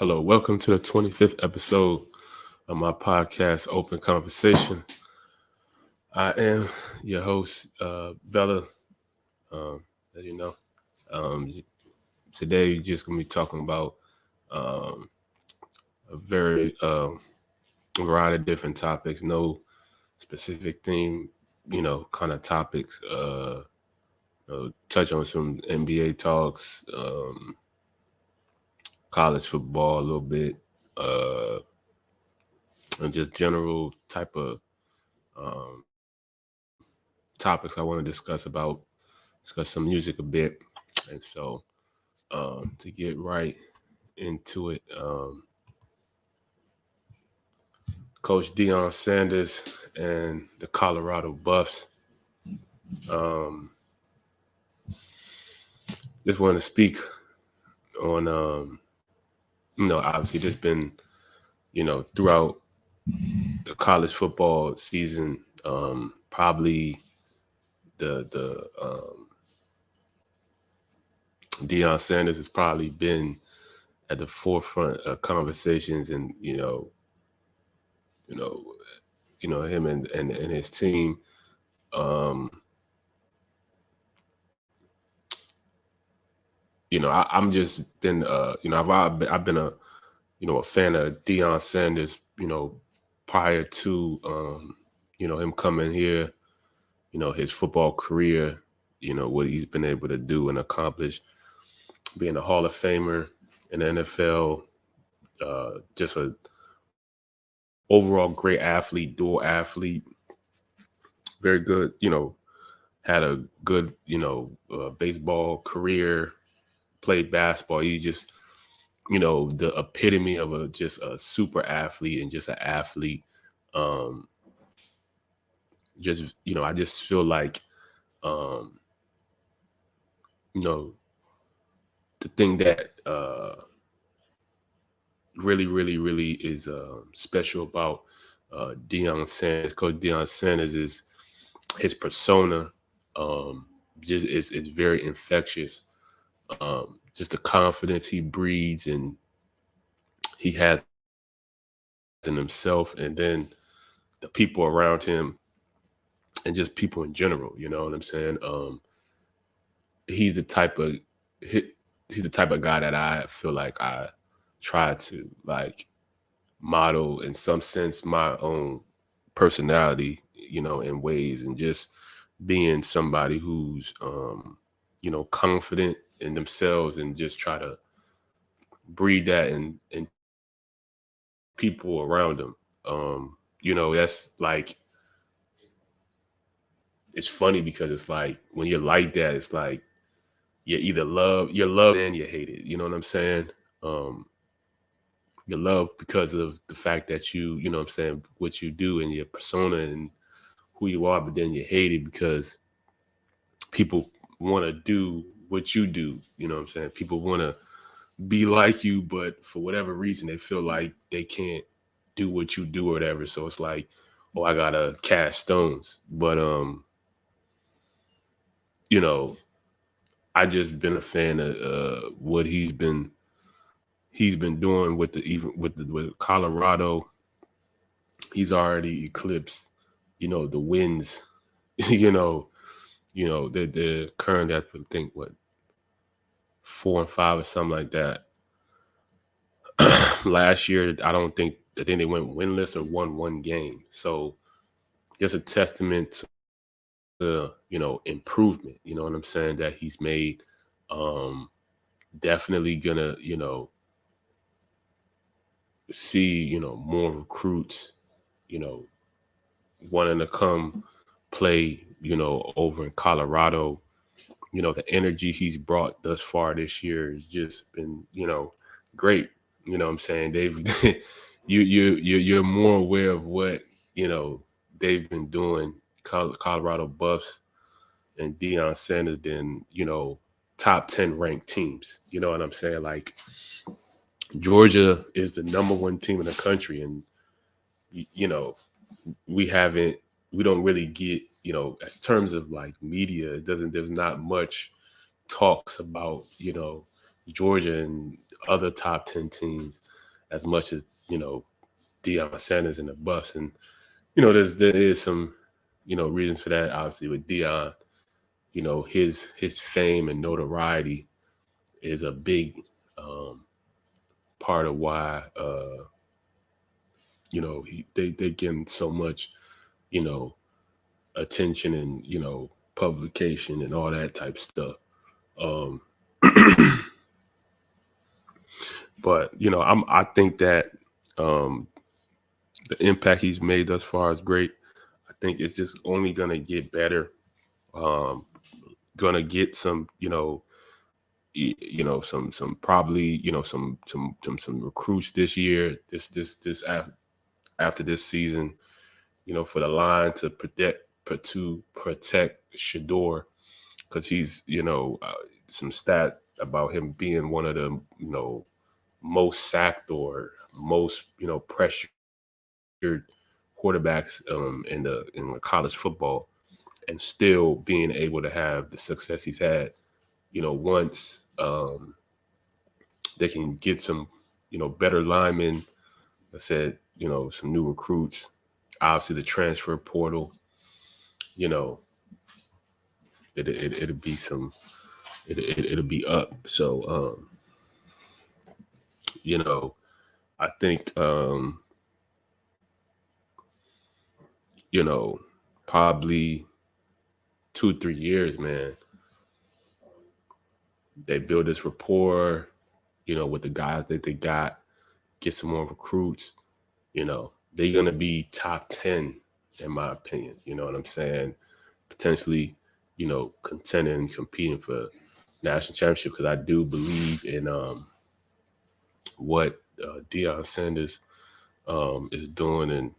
Hello, welcome to the 25th episode of my podcast, Open Conversation. I am your host, Bella. As you know, um, today we're just going to be talking about um, a very variety of different topics, no specific theme, kind of topics. Touch on some NBA talks, college football a little bit, uh, and just general type of um, topics I want to discuss some music a bit. And so to get right into it, Coach Deion Sanders and the Colorado Buffs. Um, just want to speak on, obviously there's been, throughout the college football season, probably the Deion Sanders has probably been at the forefront of conversations, and you know, him and his team. Um, I'm just been, I've been a fan of Deion Sanders, prior to, him coming here, his football career, what he's been able to do and accomplish, being a Hall of Famer in the NFL, just a overall great athlete, dual athlete, very good, had a good, baseball career, played basketball. He just, the epitome of just a super athlete and just an athlete. Um, I just feel like, um, you know, the thing that really, really, really is special about Deion Sanders, Coach Deion Sanders, is his persona. Just is very infectious. Just the confidence he breeds and he has in himself, and then the people around him, and just people in general. You know what I'm saying? He's the type of he, he's the type of guy that I feel like I try to like model in some sense my own personality, in ways, and just being somebody who's confident in themselves, and just try to breed that in people around them. That's like, it's funny because it's like when you're like that, it's like you're loved and you hate it. You know what I'm saying? Um, you're loved because of the fact that you know what I'm saying, what you do and your persona and who you are, but then you hate it because people want to do what you do. You know what I'm saying? People want to be like you, but for whatever reason, they feel like they can't do what you do or whatever. So it's like, oh, I gotta cast stones. But you know, I just been a fan of what he's been doing with with Colorado. He's already eclipsed, the wins. you know, they're current at, I think, what, 4-5 or something like that. Last year, I think they went winless or won one game. So just a testament to, improvement. You know what I'm saying, that he's made. Um, Definitely gonna, see, more recruits, you know, wanting to come play, over in Colorado. The energy he's brought thus far this year has just been, great. You know what I'm saying? They've you're more aware of what, they've been doing, Colorado Buffs and Deion Sanders, than, top 10 ranked teams. You know what I'm saying? Like, Georgia is the number one team in the country, and you know, we haven't we don't really get, as terms of like media, there's not much talks about, Georgia and other top 10 teams as much as, Deion Sanders in the bus. And, there is some, reasons for that. Obviously with Deion, his fame and notoriety is a big um, part of why, they getting so much, you know, attention and, publication and all that type stuff. Um, but, I think that um, the impact he's made thus far is great. I think it's just only gonna get better. Um, gonna get some, some probably, some recruits this year. After this season, for the line to protect Shador, because he's, some stat about him being one of the, most sacked or most, pressured quarterbacks in the college football, and still being able to have the success he's had. Once they can get some, better linemen. I said, some new recruits. Obviously, the transfer portal. You know, it'll be some. It'll be up. So, you know, I think, you know, probably 2 3 years, man. They build this rapport, with the guys that they got. Get some more recruits. They're gonna be top 10 in my opinion. You know what I'm saying? Potentially, contending and competing for national championship, because I do believe in what Deion Sanders is doing, and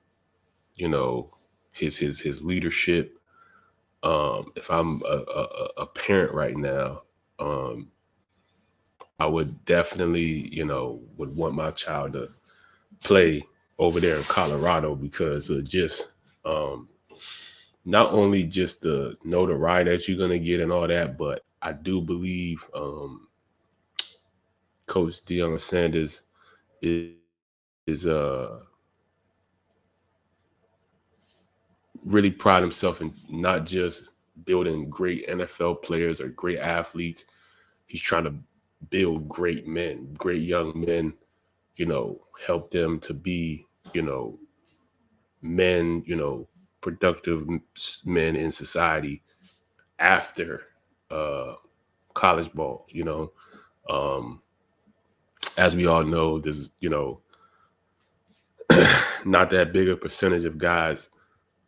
his leadership. If I'm a parent right now, um, I would definitely, would want my child to play over there in Colorado, because of just not only just the notoriety that you're gonna get and all that, but I do believe Coach Deion Sanders is really pride himself in not just building great NFL players or great athletes. He's trying to build great men, great young men. Help them to be, men, productive men in society after uh, college ball. Um, as we all know, there's, not that big a percentage of guys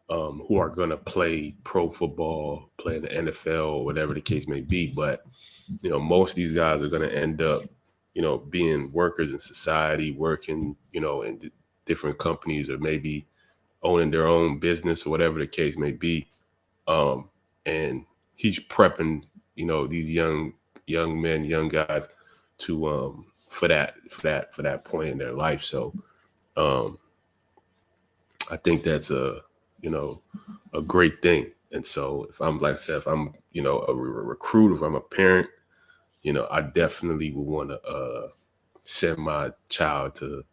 who are going to play pro football, play in the NFL, or whatever the case may be. But, most of these guys are going to end up, being workers in society, working, in different companies, or maybe owning their own business, or whatever the case may be. And he's prepping, these young men, young guys to for that point in their life. So um, I think that's a great thing. And so if I'm, like I said, if I'm, a recruit, if I'm a parent, I definitely would want to send my child to,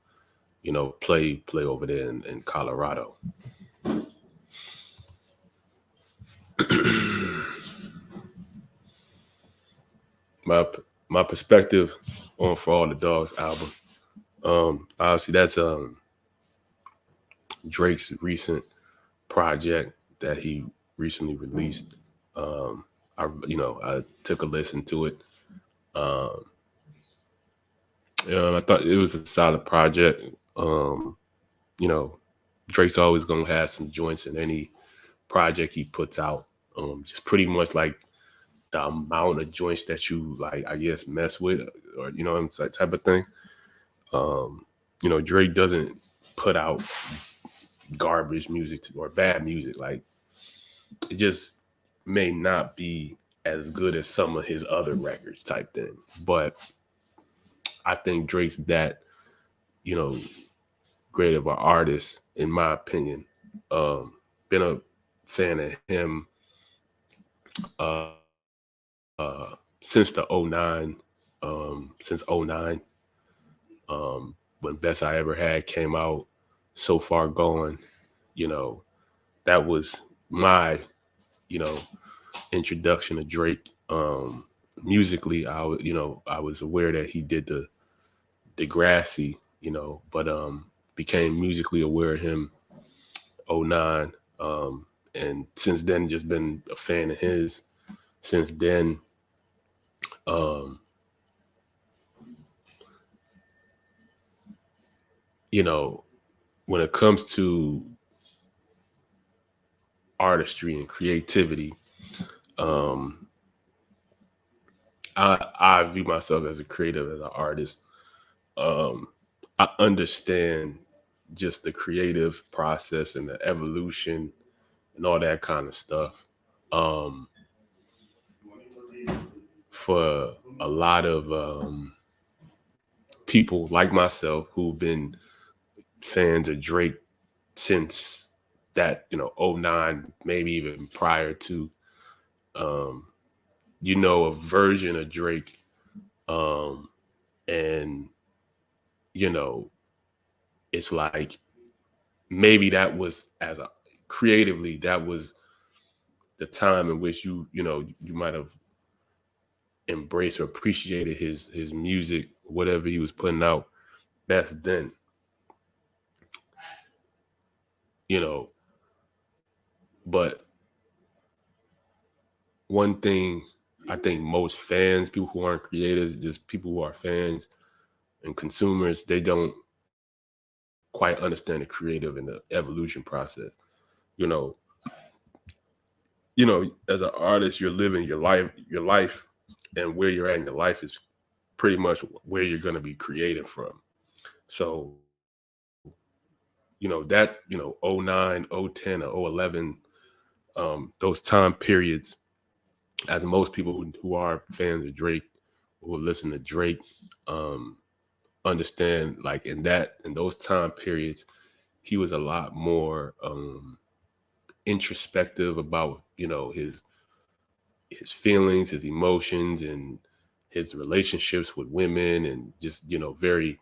play over there in Colorado. my my perspective on For All the Dogs album. Obviously that's Drake's recent project that he recently released. I took a listen to it. Um, I thought it was a solid project. You know, Drake's always gonna have some joints in any project he puts out. Just pretty much like the amount of joints that you like, I guess, mess with, or it's that type of thing. Um, Drake doesn't put out garbage music or bad music. Like, it just may not be as good as some of his other records type thing. But I think Drake's that, you know, great of an artist, in my opinion. Been a fan of him uh, since the '09. since '09, when Best I Ever Had came out, So Far Gone, you know, that was my, you know, introduction to Drake. Musically, I was aware that he did the Degrassi, but became musically aware of him '09. And since then, just been a fan of his. Since then, um, you know, when it comes to artistry and creativity, um, I view myself as a creative, as an artist. Um, I understand just the creative process and the evolution and all that kind of stuff. Um, for a lot of people like myself who've been fans of Drake since that, '09, maybe even prior to, um, a version of Drake. Um, and, you know, it's like maybe that was as a creatively, that was the time in which you might have embraced or appreciated his music, whatever he was putting out best then, you know. But one thing I think most fans, people who aren't creators, just people who are fans and consumers, they don't quite understand the creative and the evolution process. You know, as an artist, you're living your life, and where you're at in your life is pretty much where you're going to be creating from. So, '09, '10, or '11, those time periods, as most people who are fans of Drake, who listen to Drake, um, understand, like in those time periods, he was a lot more introspective about his feelings, his emotions, and his relationships with women, and just very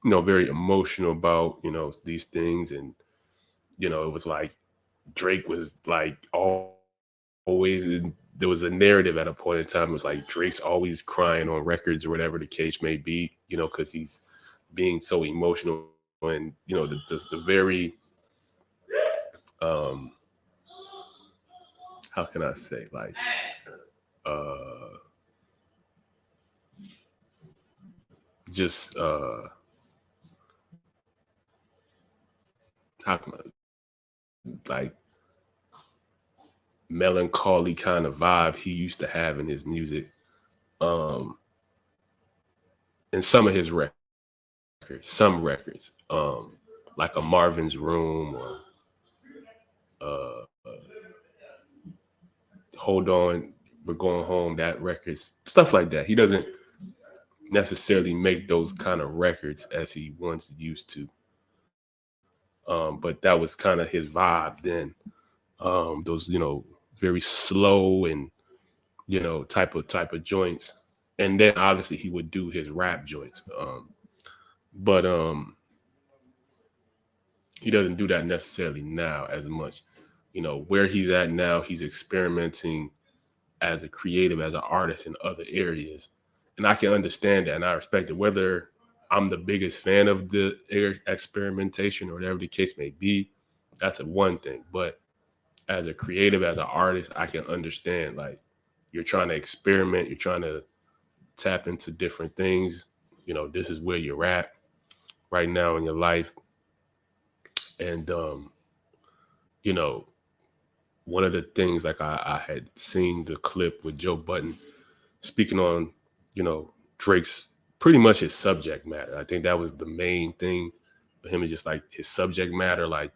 emotional about these things. And it was like Drake was like always, there was a narrative at a point in time. It was like Drake's always crying on records or whatever the case may be, because he's being so emotional. And the very um how can I say, like, uh just how can like melancholy kind of vibe he used to have in his music, um in some of his records, some records, like a Marvin's Room, or Hold On, We're Going Home, that records, stuff like that. He doesn't necessarily make those kind of records as he once used to. But that was kind of his vibe then. Those, very slow and, type of joints. And then obviously he would do his rap joints. But he doesn't do that necessarily now as much. Where he's at now, he's experimenting as a creative, as an artist in other areas. And I can understand that and I respect it. Whether I'm the biggest fan of the experimentation or whatever the case may be, that's a one thing. But as a creative, as an artist, I can understand, like, you're trying to experiment, you're trying to tap into different things. This is where you're at right now in your life. And you know, one of the things, like, I had seen the clip with Joe Button speaking on, Drake's pretty much his subject matter. I think that was the main thing for him, is just like his subject matter. Like,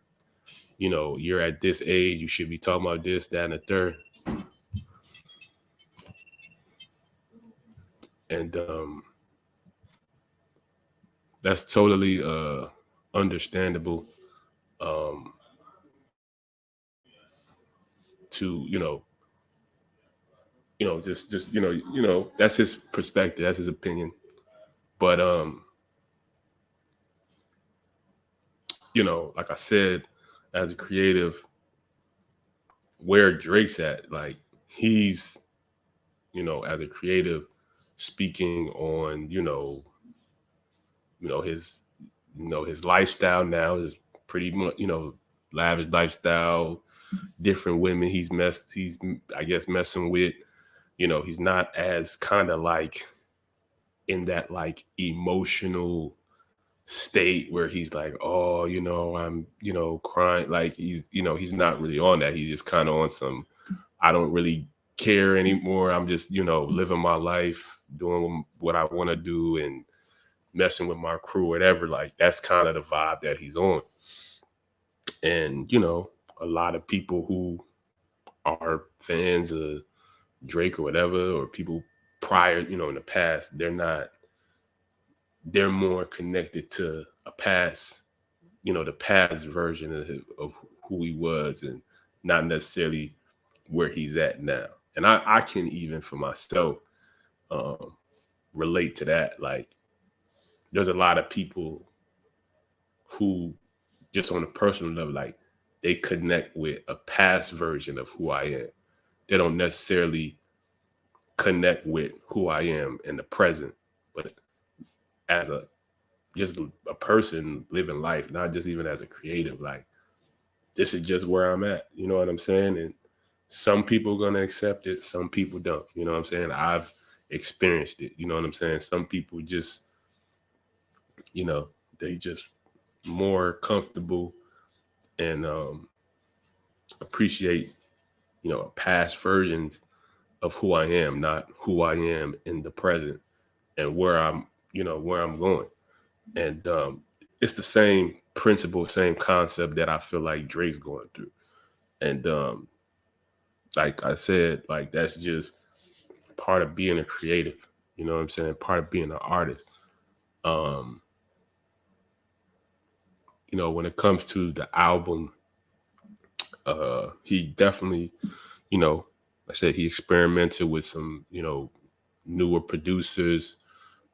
you're at this age, you should be talking about this, that, and the third. And that's totally understandable, um, to, just that's his perspective, that's his opinion. But like I said, as a creative, where Drake's at, like he's, as a creative, speaking on, his, his lifestyle now is pretty much, lavish lifestyle, different women he's I guess messing with. He's not as kind of like in that like emotional state where he's like, oh, I'm, crying. Like he's not really on that. He's just kind of on some, I don't really care anymore. I'm just, living my life, doing what I want to do and messing with my crew, whatever. Like that's kind of the vibe that he's on. And, a lot of people who are fans of Drake or whatever, or people prior, in the past, they're more connected to a past, the past version of who he was, and not necessarily where he's at now. And I can even for myself um, relate to that. Like, there's a lot of people who, just on a personal level, like they connect with a past version of who I am. They don't necessarily connect with who I am in the present, but as a just a person living life, not just even as a creative. Like this is just where I'm at. You know what I'm saying? And some people are gonna accept it, some people don't. You know what I'm saying? I've experienced it. You know what I'm saying? Some people just, you know, they just more comfortable and appreciate, past versions of who I am, not who I am in the present and where I'm going. And it's the same principle, same concept that I feel like Drake's going through. And like I said, like that's just part of being a creative. You know what I'm saying? Part of being an artist. Um, when it comes to the album, he definitely, you know, I said he experimented with some, newer producers.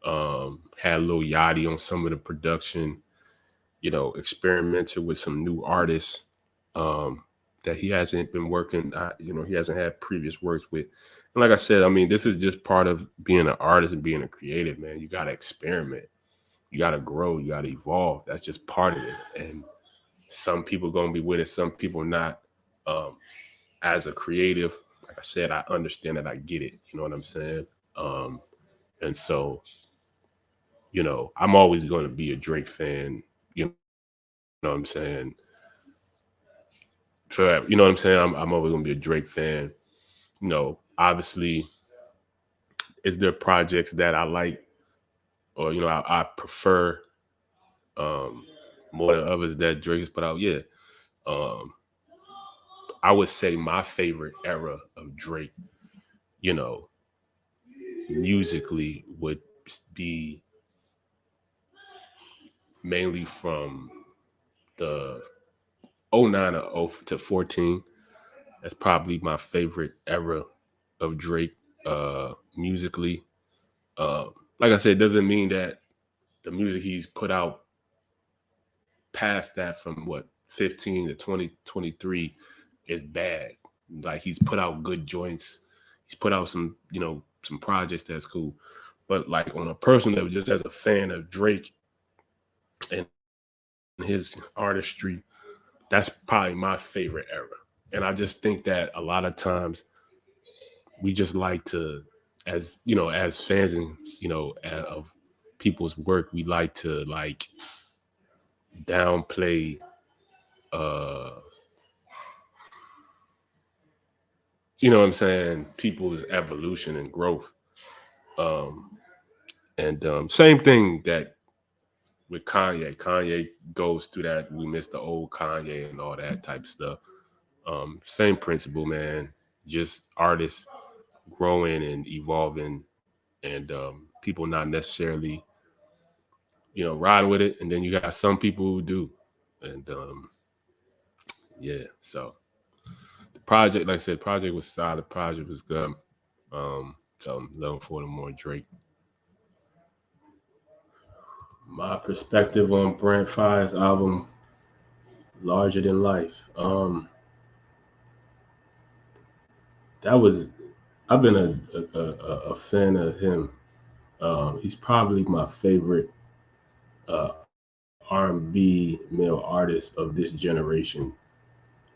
Had Lil Yachty on some of the production. Experimented with some new artists um, that he hasn't been working. He hasn't had previous works with. And like I said, I mean, this is just part of being an artist and being a creative, man. You got to experiment. You got to grow. You got to evolve. That's just part of it. And some people gonna be with it. Some people not. Um, as a creative, like I said, I understand that. I get it. You know what I'm saying? Um, and so, I'm always going to be a Drake fan. You know what I'm saying? Forever. You know what I'm saying? I'm always going to be a Drake fan. Obviously, is there projects that I like or I prefer um, more than others that Drake has put out? Yeah. Um, I would say my favorite era of Drake, you know, musically would be mainly from the '09 to 14. That's probably my favorite era of Drake musically. Uh, like I said, it doesn't mean that the music he's put out past that from what 15 to 2023 is bad. Like he's put out good joints. He's put out some projects that's cool. But like on a personal level, just as a fan of Drake and his artistry, that's probably my favorite era. And I just think that a lot of times we just like to, as as fans and of people's work, we like to like downplay uh what I'm saying, people's evolution and growth. Um and same thing that with Kanye. Kanye goes through that. We miss the old Kanye and all that type of stuff. Same principle, man. Just artists growing and evolving, and people not necessarily, riding with it. And then you got some people who do, and yeah. So the project, like I said, project was solid. Project was good. So I'm looking forward to more Drake. My perspective on Brent Faiyaz's album, Larger Than Life. That was I've been a fan of him. He's probably my favorite R&B male artist of this generation.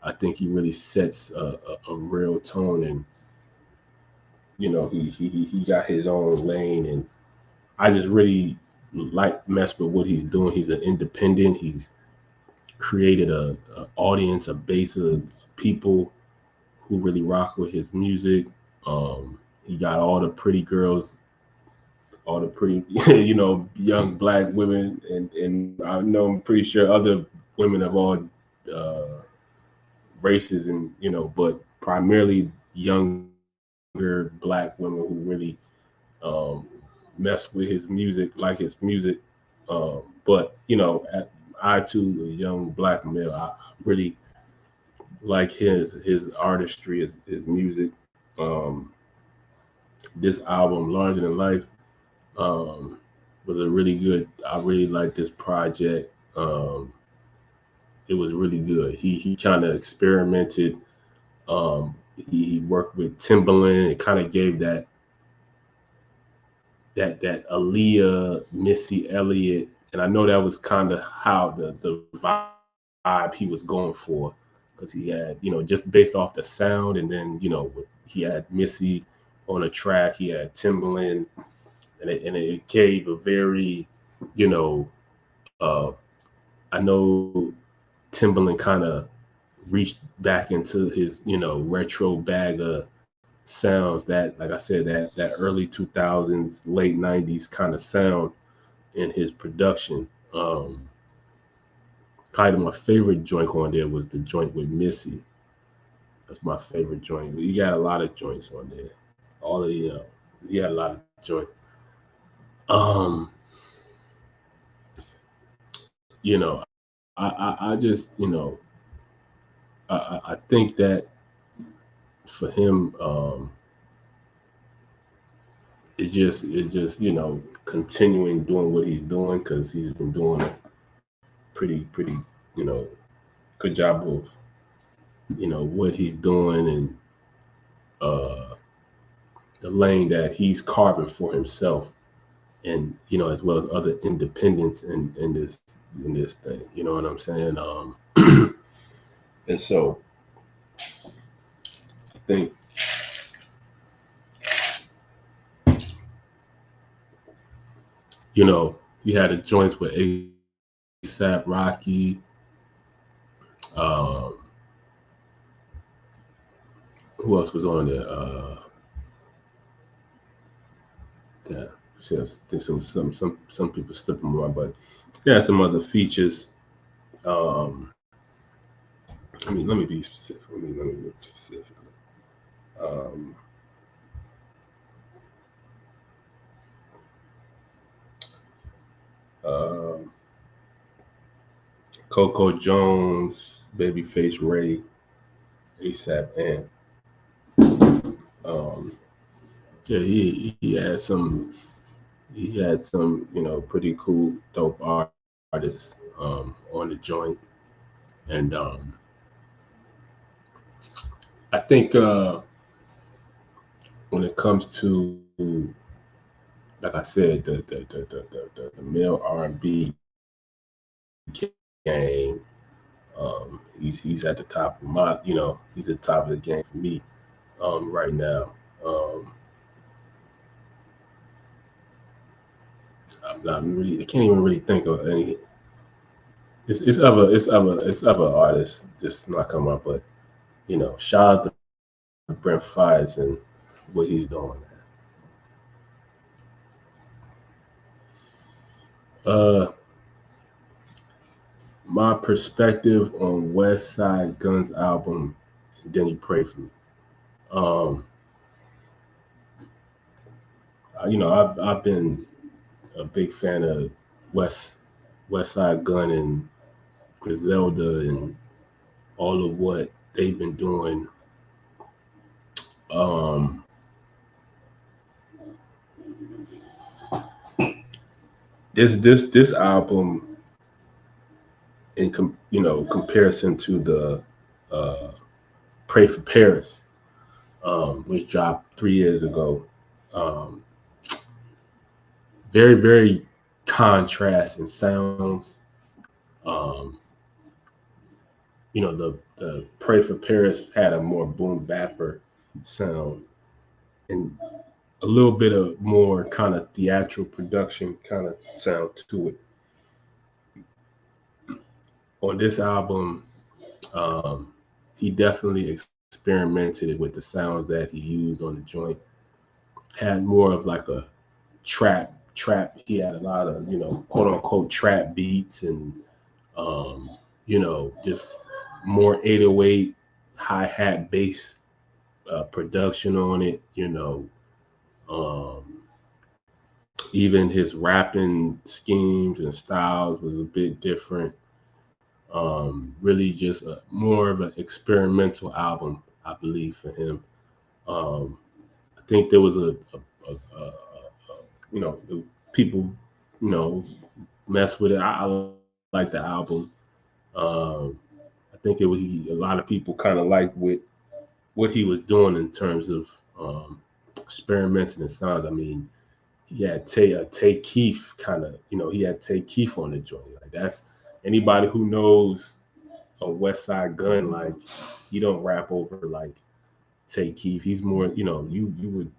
I think he really sets a real tone, and he got his own lane, and I just really like mess with what he's doing. He's an independent. He's created a audience, a base of people who really rock with his music. He got all the pretty girls, all the pretty, young black women, and I know I'm pretty sure other women of all uh, races, and but primarily younger black women who really um, mess with his music, like his music. But I too, a young black male, I really like his artistry, his music. Um, this album, Larger Than Life, um, was a really good. I really liked this project. It was really good. He kind of experimented. He worked with Timbaland. It kind of gave that Aaliyah, Missy Elliott, and I know that was kind of how the vibe he was going for, because he had just based off the sound, and then he had Missy on a track, he had Timbaland, and it gave a very you know uh, I know Timbaland kind of reached back into his retro bag of sounds, that like I said, that early 2000s late 90s kind of sound in his production. Kind of my favorite joint on there was the joint with Missy. That's my favorite joint. You got a lot of joints on there. All of you got a lot of joints. Um, I just I think that for him, it just continuing doing what he's doing, because he's been doing a pretty you know good job of what he's doing, and uh the lane that he's carving for himself, and as well as other independents in this thing. You know what I'm saying? And so I think he had a joints with ASAP Rocky. Um, who else was on there? Yeah, just think some people slipping more, but yeah, some other features. Um, let me be specific. Let me be specific. Um, um, Coco Jones, Babyface Ray, ASAP, and um, yeah, he had some pretty cool dope artists on the joint, and I think when it comes to, like I said, the male R&B game, he's at the top of he's at the top of the game for me right now. Um, I'm not really, I can't even really think of any. It's other artists just not come up, but shout out to Brent Fires and what he's doing. Uh, my perspective on West Side Guns album, and then you pray for me. Um, I've been a big fan of West West Side Gun and Griselda and all of what they've been doing. Um, this album in comparison to the uh, Pray for Paris, which dropped 3 years ago. Um, very contrast in sounds. Um, the Pray for Paris had a more boom bapper sound and a little bit of more kind of theatrical production kind of sound to it. On this album, um, he definitely experimented with the sounds that he used on the joint. Had more of like a trap. He had a lot of quote unquote trap beats and just more 808 hi hat bass production on it. Um, Even his rapping schemes and styles was a bit different. Really, just more of an experimental album, I believe, for him. Um, I think there was a the people, mess with it. I like the album. Um, I think a lot of people kind of liked what he was doing in terms of experimenting in sounds. I mean, he had Tay Keith kind of, he had Tay Keith on the joint. Like that's anybody who knows a West Side Gun, like you don't rap over like Tay Keith. He's more, you would,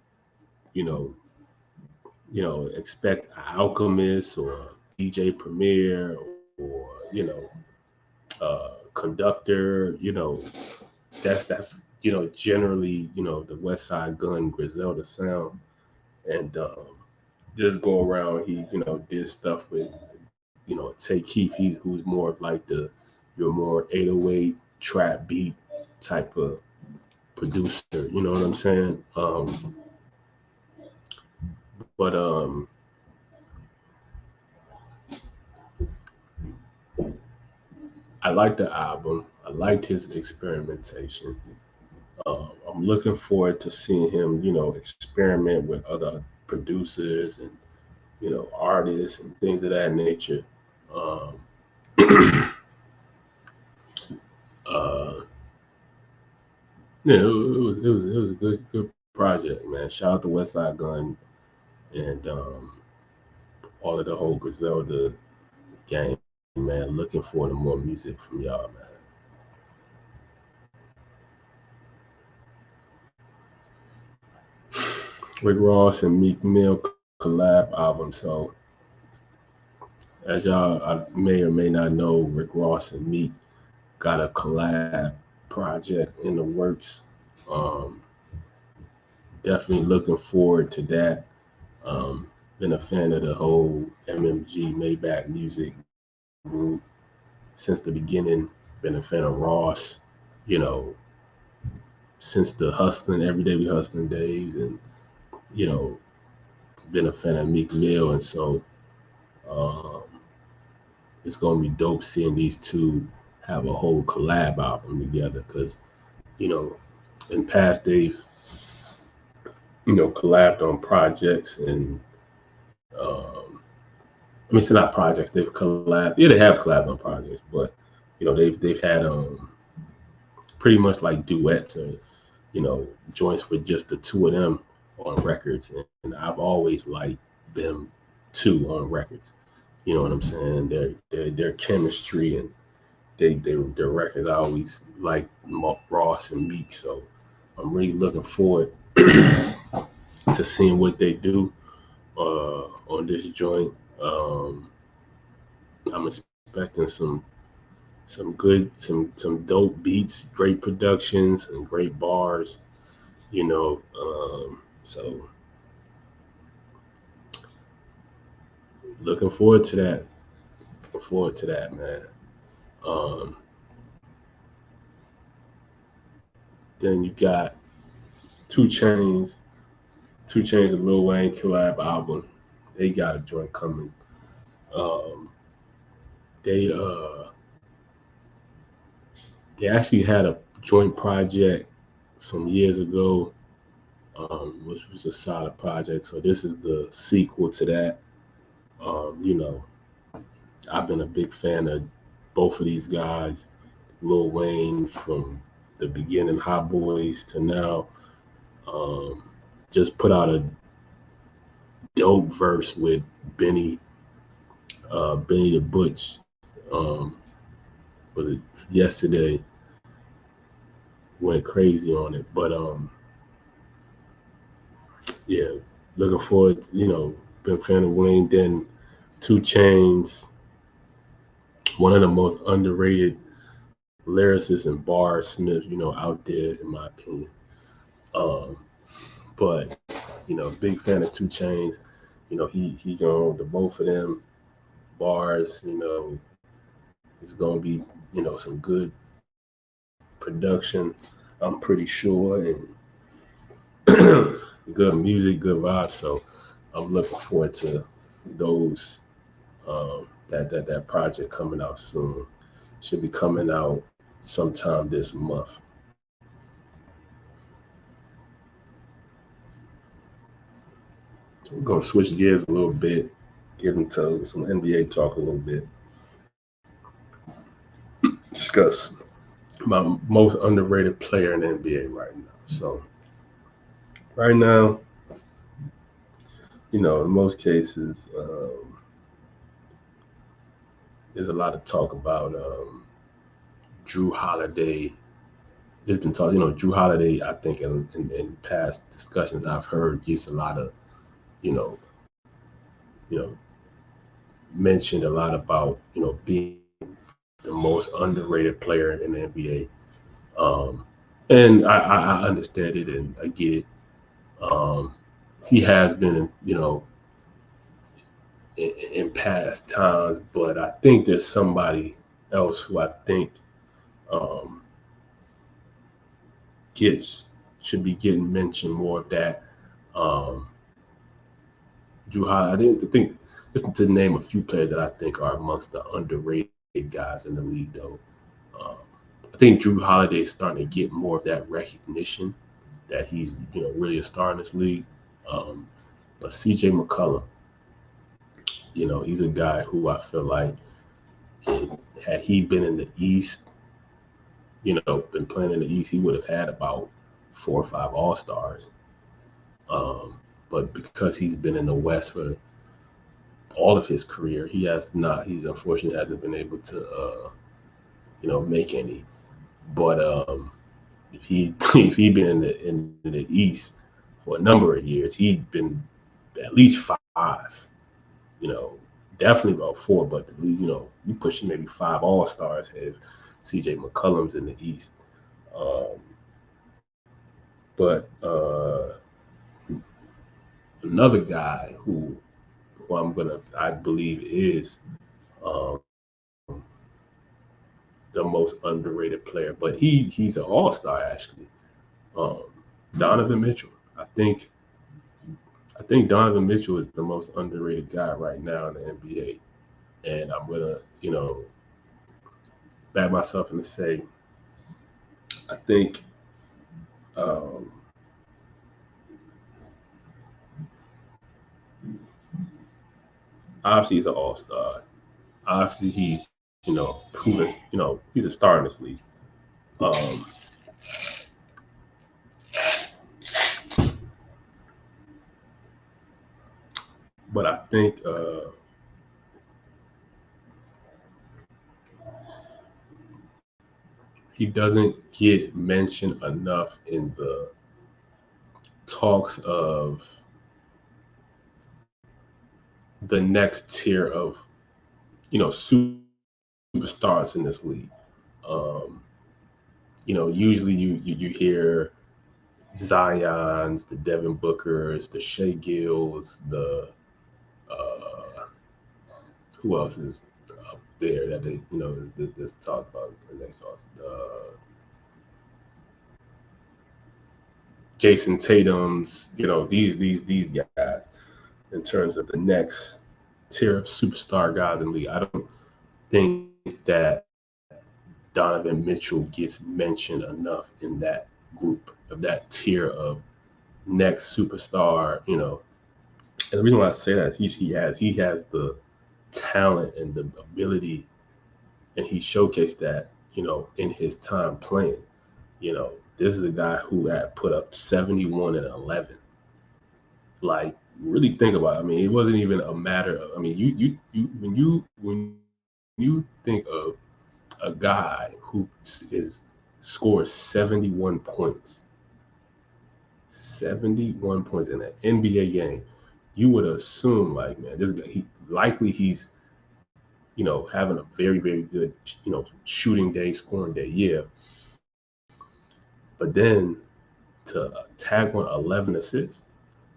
you know, expect Alchemist or DJ Premier or Conductor. That's generally the West Side Gun Griselda sound, and just go around. He did stuff with Tay Keith. Who's more of like your more 808 trap beat type of producer. You know what I'm saying? But I liked the album. I liked his experimentation. I'm looking forward to seeing him, experiment with other producers and artists and things of that nature. Um, uh, yeah, it was a good project, man. Shout out to West Side Gun and all of the whole Griselda gang, man. Looking forward to more music from y'all, man. Rick Ross and Meek Mill collab album. So, as y'all may or may not know, Rick Ross and Meek got a collab project in the works. Um, Definitely looking forward to that. Been a fan of the whole MMG Maybach music group since the beginning. Been a fan of Ross, you know, since the hustling, everyday we hustling days, and you know, been a fan of Meek Mill, and so um, it's gonna be dope seeing these two have a whole collab album together. Because you know, in past they've collabed on projects, and I mean, it's not projects. They've collabed. Yeah, they have collabed on projects, but they've had pretty much like duets or joints with just the two of them on records, and I've always liked them two on records. You know what I'm saying? Their chemistry and their records. I always like Ross and Meek, so I'm really looking forward to seeing what they do on this joint. I'm expecting some dope beats, great productions, and great bars. So looking forward to that. Looking forward to that, man. Um, then you got Two Chains, Two Chains and Lil Wayne collab album. They got a joint coming. Um, they they actually had a joint project some years ago, which was a solid project. So this is the sequel to that. You know, I've been a big fan of both of these guys, Lil Wayne from the beginning, Hot Boys to now. Um, just put out a dope verse with Benny, Benny the Butch. Was it yesterday? Went crazy on it, but yeah, looking forward. Been a fan of Wayne. Then Two Chains, one of the most underrated lyricists and Smith, out there in my opinion. Um, but big fan of Two Chains. He going the both of them bars. It's gonna be some good production. I'm pretty sure, and good music, good vibes. So I'm looking forward to those that project coming out soon. Should be coming out sometime this month. So we're gonna switch gears a little bit, get into some NBA talk a little bit, discuss my most underrated player in the NBA right now. So right now, in most cases, there's a lot of talk about Drew Holiday. There's been talk, Drew Holiday. I think in past discussions I've heard gets a lot of, you know, you know, mentioned a lot about, being the most underrated player in the NBA. And I understand it and I get it. Um, he has been, in past times, but I think there's somebody else who I think um, gets should be getting mentioned more of that. Um, Drew Holiday, I think listen to name a few players that I think are amongst the underrated guys in the league, though. Um, I think Drew Holiday is starting to get more of that recognition that he's really a star in this league. Um, but CJ McCollum, he's a guy who I feel like had he been in the East, been playing in the East, he would have had about 4 or 5 All Stars. Um, but because he's been in the West for all of his career, he has not. He's unfortunately hasn't been able to, make any. But if he if he'd been in the East for a number of years, he'd been at least 5. You know, definitely about 4. But you pushing maybe 5 All Stars if C.J. McCollum's in the East. Um, but another guy who I believe is um, the most underrated player, but he's an All Star actually. Um, Donovan Mitchell. I think I think Donovan Mitchell is the most underrated guy right now in the NBA, and I'm gonna back myself and say I think um, obviously he's an All Star. Obviously he's proven he's a star in this league. Um, but I think he doesn't get mentioned enough in the talks of the next tier of superstars in this league. Um, usually you hear Zion's, the Devin Booker's, the Shea Gills, the uh, who else is up there that they is talked about the next Jason Tatum's, these guys in terms of the next tier of superstar guys in the league. I don't think that Donovan Mitchell gets mentioned enough in that group of that tier of next superstar, And the reason why I say that he has the talent and the ability, and he showcased that, in his time playing. This is a guy who had put up 71 and 11. Like, really think about it. I mean, it wasn't even a matter of. I mean, when you think of a guy who is scores 71 points in an NBA game, you would assume, like, man, this guy, he's having a very, very good, shooting day, scoring day. Yeah. But then to tag on 11 assists,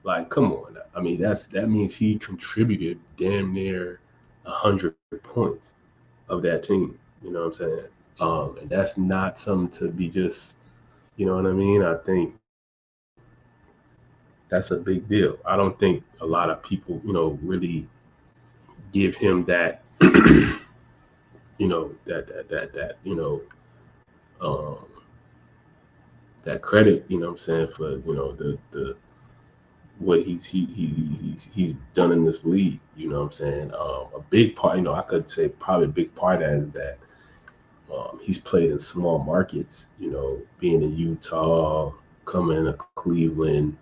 like, come on. I mean, that means he contributed damn near 100 points of that team. You know what I'm saying? And that's not something to be just, you know what I mean? I think that's a big deal. I don't think a lot of people, really give him that, um, that credit. You know what I'm saying, for the what he's done in this league. You know what I'm saying? A big part, I could say probably a big part of that is that he's played in small markets. Being in Utah, coming to Cleveland.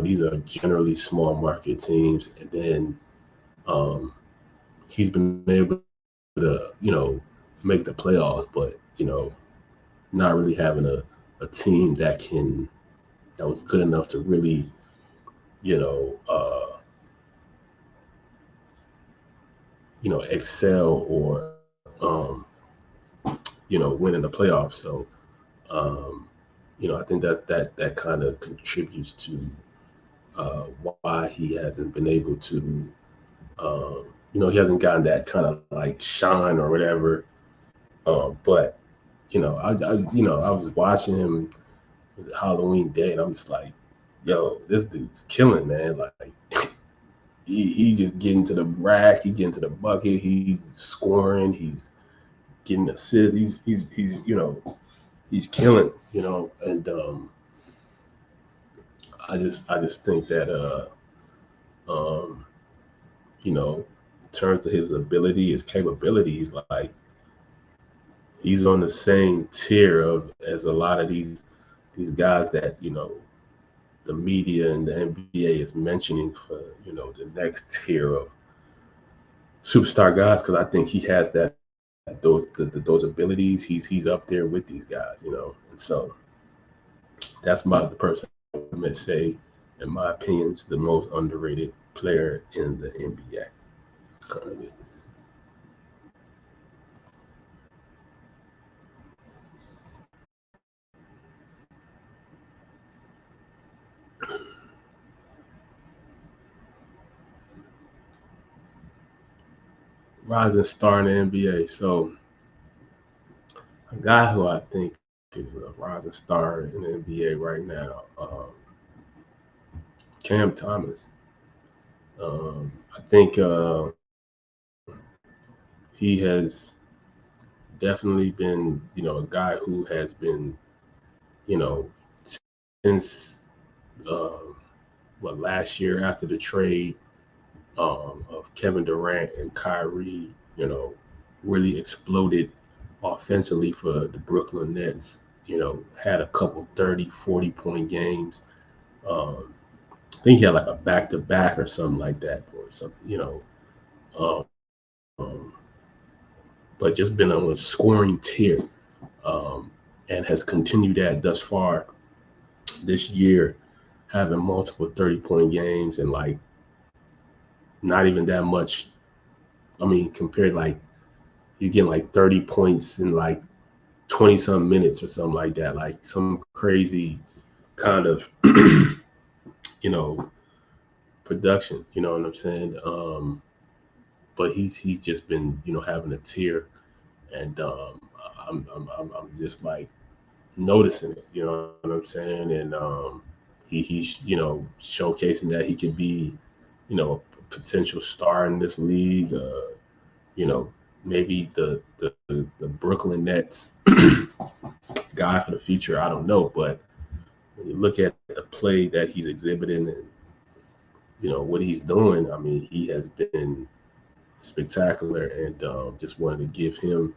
These are generally small market teams, and then um, he's been able to, make the playoffs, but not really having a team that was good enough to really, you know, uh, excel or, win in the playoffs. So, um, I think that kind of contributes to uh, why he hasn't been able to, he hasn't gotten that kind of like shine or whatever. But I was watching him Halloween Day, and I'm just like, yo, this dude's killing, man. Like, he just getting to the rack, he getting to the bucket, he's scoring, he's getting assists, he's killing, and I just think that um, in terms of his ability, his capabilities, like, he's on the same tier of as a lot of these guys that the media and the NBA is mentioning for the next tier of superstar guys, because I think he has those abilities. He's up there with these guys, and so that's the person I would say, in my opinion, is the most underrated player in the NBA currently. Rising star in the NBA. So a guy who I think is a rising star in the NBA right now, Cam Thomas. I think he has definitely been, a guy who has been, you know, since last year after the trade of Kevin Durant and Kyrie, really exploded offensively for the Brooklyn Nets. Had a couple 30, 40 point games. Um, I think he had like a back to back or something like that, or something, um, um, but just been on a scoring tier, um, and has continued that thus far this year, having multiple 30-point games and like not even that much. I mean, compared, like, he's getting like 30 points in like 20 some minutes or something like that, like some crazy kind of, you know, production, you know what I'm saying? But he's just been, having a tier, and I'm just like noticing it, you know what I'm saying? And he's, showcasing that he could be, a potential star in this league. You know, maybe the Brooklyn Nets guy for the future. I don't know, but when you look at the play that he's exhibiting, and what he's doing. I mean, he has been spectacular, and just wanted to give him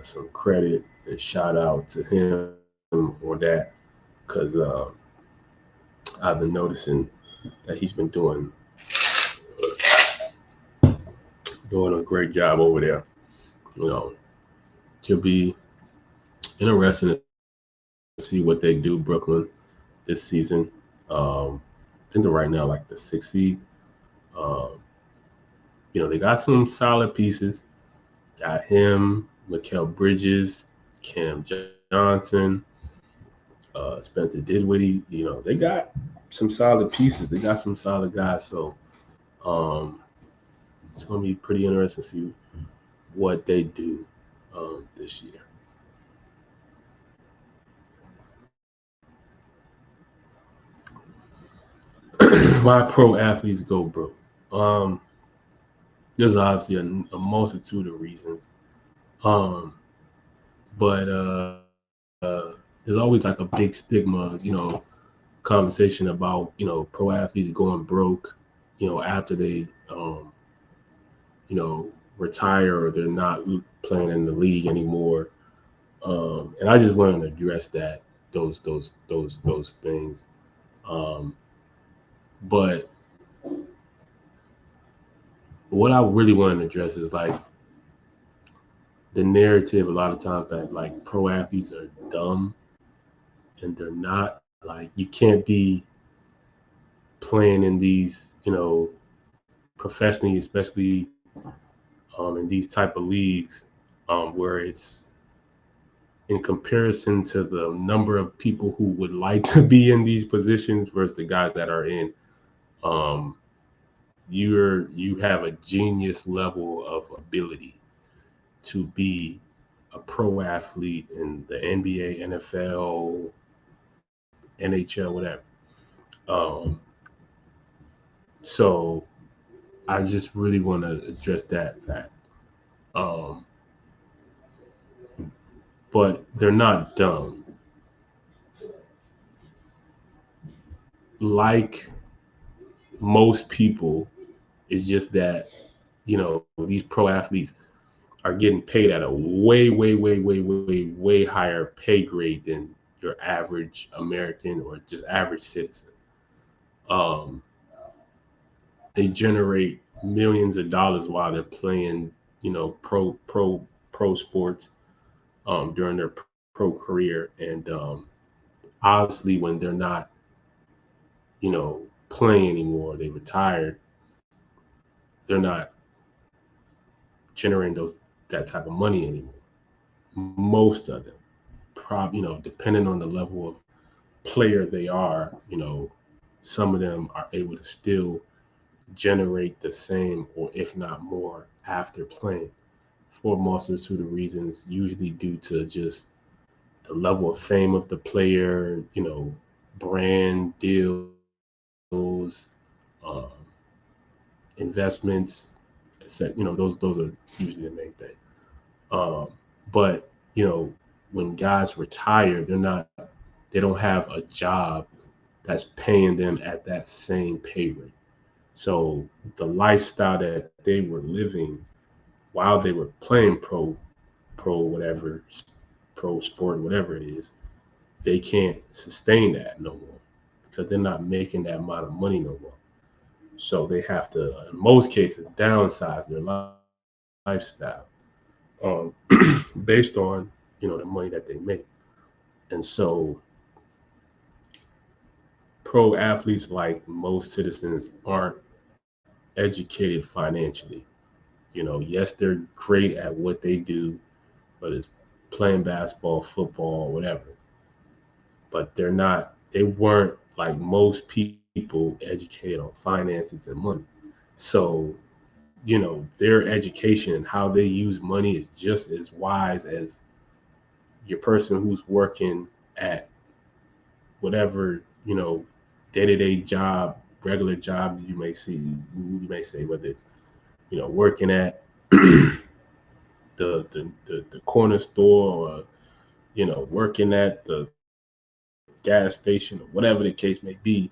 some credit and shout out to him on that, because I've been noticing that he's been doing a great job over there. You know, it'll be interesting to see what they do, Brooklyn, this season. I think they're right now like the sixth seed. Um, they got some solid pieces. Got him, Mikal Bridges, Cam Johnson, Spencer Dinwiddie. They got some solid pieces. They got some solid guys. So um, it's going to be pretty interesting to see what they do this year. Why pro athletes go broke? Um, there's obviously a multitude of reasons. Um, but there's always like a big stigma, conversation about, pro athletes going broke, after they, retire or they're not playing in the league anymore. And I just wanted to address those things. Um, but what I really want to address is like the narrative a lot of times that like pro athletes are dumb, and they're not. Like you can't be playing in these, professionally, especially in these type of leagues, where it's in comparison to the number of people who would like to be in these positions versus the guys that are in. Um, you have a genius level of ability to be a pro athlete in the NBA, NFL, NHL, whatever. Um, so I just really want to address that fact. Um, but they're not dumb. Like most people, it's just that these pro athletes are getting paid at a way, way, way, way, way, way higher pay grade than your average American or just average citizen. Um, they generate millions of dollars while they're playing, pro sports during their pro career, and obviously when they're not, playing anymore, they retired. They're not generating that type of money anymore. Most of them, depending on the level of player they are, some of them are able to still generate the same or if not more after playing for a multitude of reasons, usually due to just the level of fame of the player, brand deals, um, investments, etc. Those are usually the main thing. But when guys retire, they don't have a job that's paying them at that same pay rate. So the lifestyle that they were living while they were playing pro whatever, pro sport, whatever it is, they can't sustain that no more because they're not making that amount of money no more. So they have to, in most cases, downsize their lifestyle based on the money that they make. And so pro athletes, like most citizens, aren't educated financially. Yes, they're great at what they do, whether it's playing basketball, football, whatever. But they weren't like most people educated on finances and money. So, their education and how they use money is just as wise as your person who's working at whatever, day-to-day job, regular job you may say, whether it's, working at the corner store, or working at the gas station, or whatever the case may be.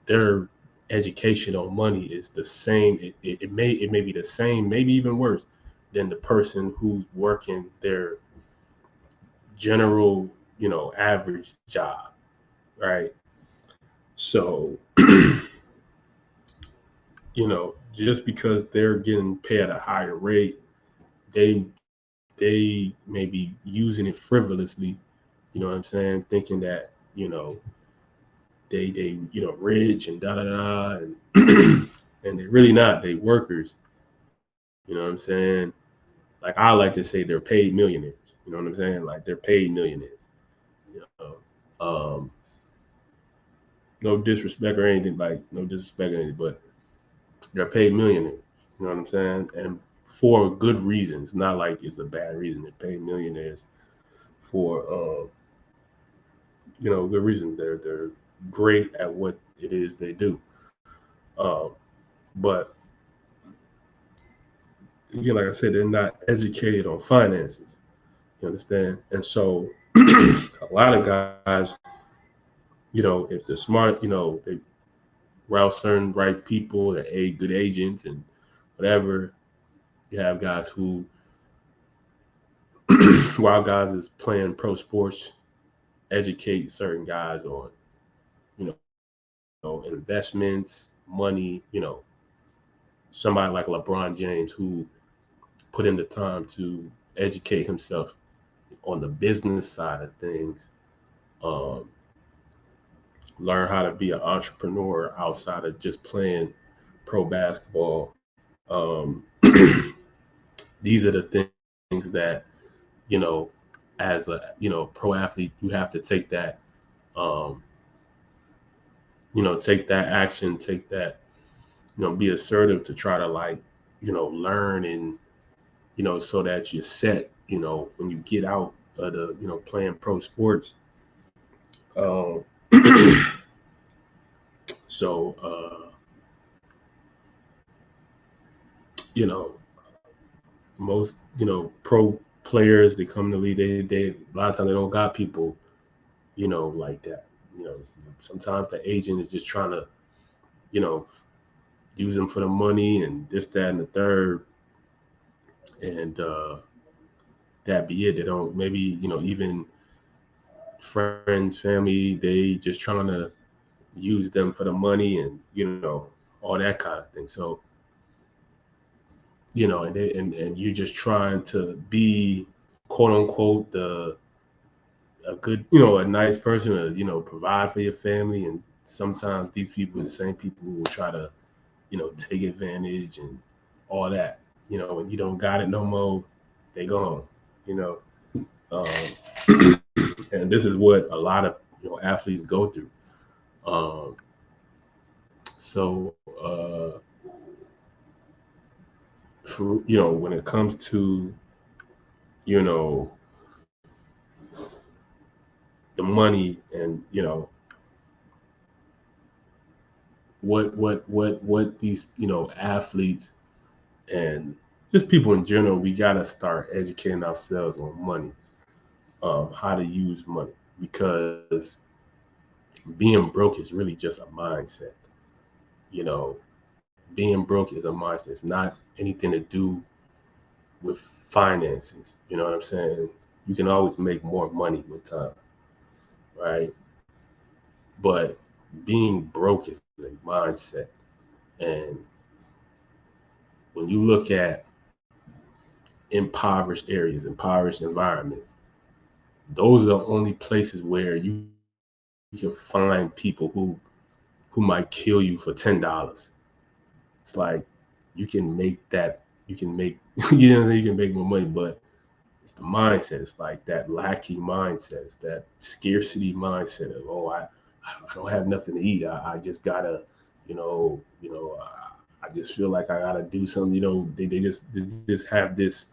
They're education on money is the same. It may be the same, maybe even worse than the person who's working their general, average job, right? So, just because they're getting paid at a higher rate, they may be using it frivolously, you know what I'm saying, thinking that, they rich and da da da and and they're really not. They workers, you know what I'm saying? Like I like to say they're paid millionaires. You know what I'm saying? Like they're paid millionaires. You know, no disrespect or anything, like no disrespect or anything, but they're paid millionaires. You know what I'm saying? And for good reasons, not like it's a bad reason. They're paid millionaires for good reason. They're great at what it is they do. Um, but again, like I said, they're not educated on finances. You understand? And so a lot of guys, if they're smart, they route certain right people, they're good agents and whatever. You have guys who, while guys is playing pro sports, educate certain guys on, investments, money, somebody like LeBron James who put in the time to educate himself on the business side of things, um, learn how to be an entrepreneur outside of just playing pro basketball. These are the things that, you know, as a pro athlete, you have to take that, um, take that action, take that, be assertive to try to like, learn and so that you're set, when you get out of the, playing pro sports. Um, so, you know, most, pro players, they come to the league, they a lot of times they don't got people, like that. You know, sometimes the agent is just trying to, you know, use them for the money and this, that, and the third. And that be it. They don't, maybe, even friends, family, they just trying to use them for the money and, all that kind of thing. So, and you're just trying to be quote unquote a good, a nice person to, provide for your family. And sometimes these people are the same people who will try to, take advantage and all that. When you don't got it no more, they gone. You know, and this is what a lot of athletes go through. Um, so for when it comes to you know the money and what these athletes and just people in general, we gotta start educating ourselves on money, how to use money, because being broke is really just a mindset. You know, being broke is a mindset. It's not anything to do with finances. You know what I'm saying? You can always make more money with time, right? But being broke is a mindset. And when you look at impoverished areas, impoverished environments, those are the only places where you can find people who might kill you for $10. It's like you can make that, you can make you can make more money, but it's the mindset. It's like that lackey mindset. It's that scarcity mindset of, oh, I don't have nothing to eat. I just gotta, I just feel like I gotta do something. They just have this,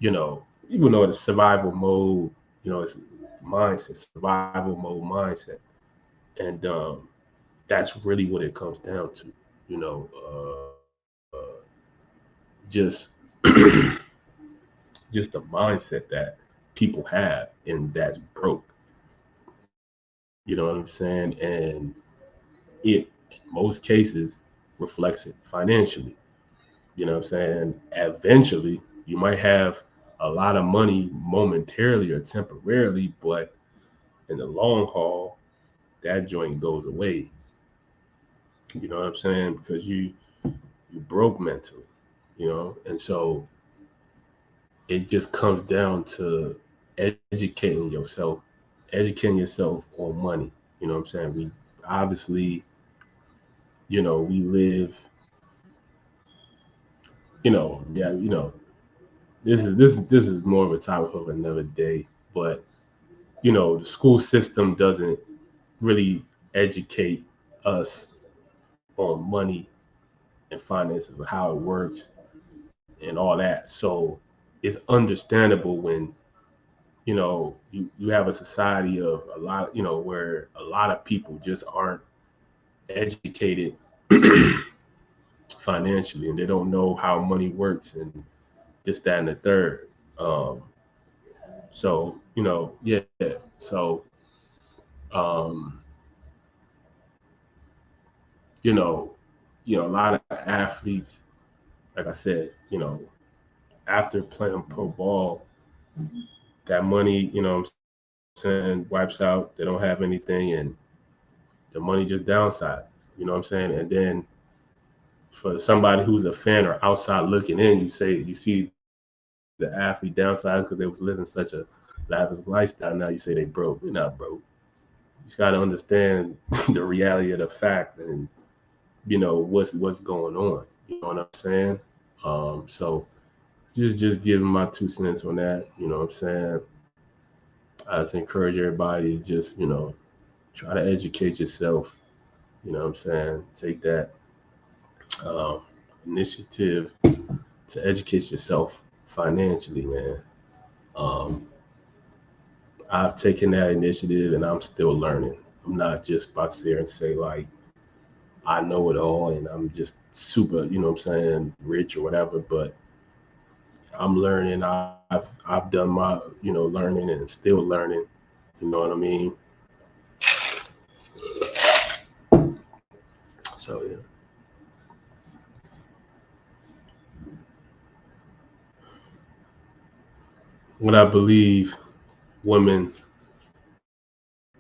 even though it's survival mode, it's mindset, survival mode mindset, and that's really what it comes down to. You know, just just the mindset that people have, and that's broke. You know what I'm saying? And it most cases reflects it financially. You know what I'm saying? Eventually, you might have a lot of money momentarily or temporarily, but in the long haul, that joint goes away. You know what I'm saying? Because you broke mentally, and so it just comes down to educating yourself, on money. You know what I'm saying? We obviously, we live, yeah, this is more of a topic of another day, but the school system doesn't really educate us on money and finances, how it works and all that. So it's understandable when you have a society of a lot, where a lot of people just aren't educated financially, and they don't know how money works and this, that, and the third. Um, so yeah. So um, you know, a lot of athletes, like I said, after playing pro ball, that money, what I'm saying, wipes out. They don't have anything, and the money just downsizes. You know what I'm saying? And then for somebody who's a fan or outside looking in, you see the athlete downsize because they was living such a lavish lifestyle. Now you say they broke. They're not broke. You just got to understand the reality of the fact and what's going on. You know what I'm saying? So just giving my 2 cents on that. You know what I'm saying? I just encourage everybody to just try to educate yourself. You know what I'm saying? Take that um, initiative to educate yourself financially, man. Um, I've taken that initiative and I'm still learning. I'm not just about to sit here and say like I know it all and I'm just super, what I'm saying, rich or whatever, but I'm learning. I've done my, learning and still learning. You know what I mean? So yeah. What I believe women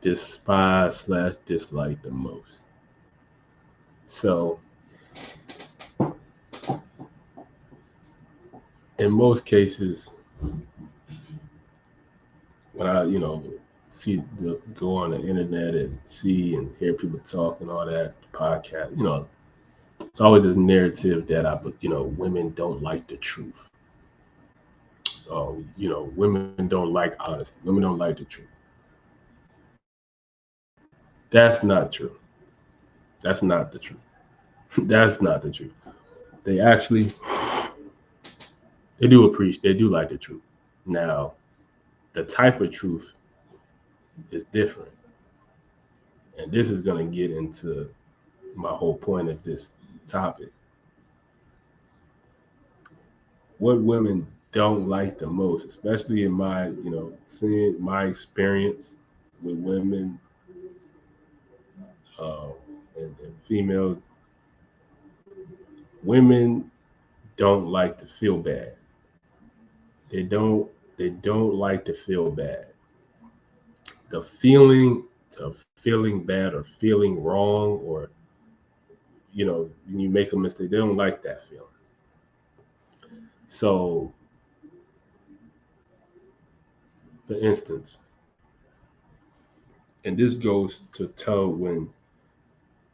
despise/dislike the most. So in most cases, when I, go on the internet and see and hear people talk and all that, podcast, it's always this narrative that women don't like the truth. Women don't like honesty. Women don't like the truth. That's not true. That's not the truth. That's not the truth. They actually, they do like the truth. Now, the type of truth is different. And this is going to get into my whole point of this topic. What women don't like the most, especially in my, seeing my experience with women uh, and females, women don't like to feel bad. They don't. They don't like to feel bad. The feeling of feeling bad or feeling wrong, or when you make a mistake, they don't like that feeling. So, for instance, and this goes to tell when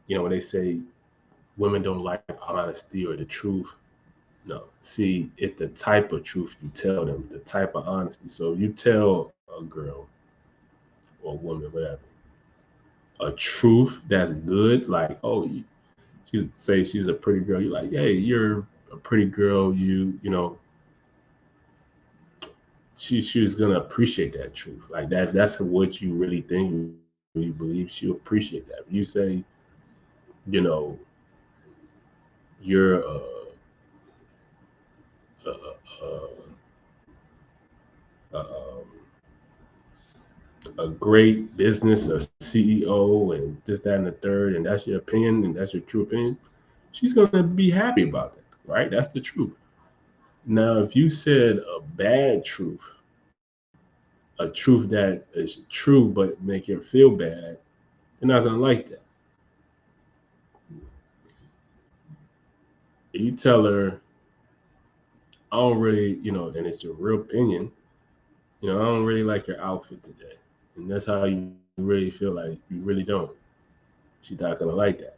they say women don't like honesty or the truth. No, see, it's the type of truth you tell them, the type of honesty. So you tell a girl or woman, whatever, a truth that's good, like, oh, she say she's a pretty girl. You're like, hey, you're a pretty girl. She's gonna appreciate that truth. Like that's what you really think. You believe she'll appreciate that. If you say, you know, you're a, a a great business, a CEO, and this, that, and the third, and that's your opinion, and that's your true opinion, she's gonna be happy about that, right? That's the truth. Now, if you said a bad truth, a truth that is true but make her feel bad, they're not gonna like that. If you tell her, I don't really, and it's your real opinion, I don't really like your outfit today. And that's how you really feel like you really don't. She's not gonna like that.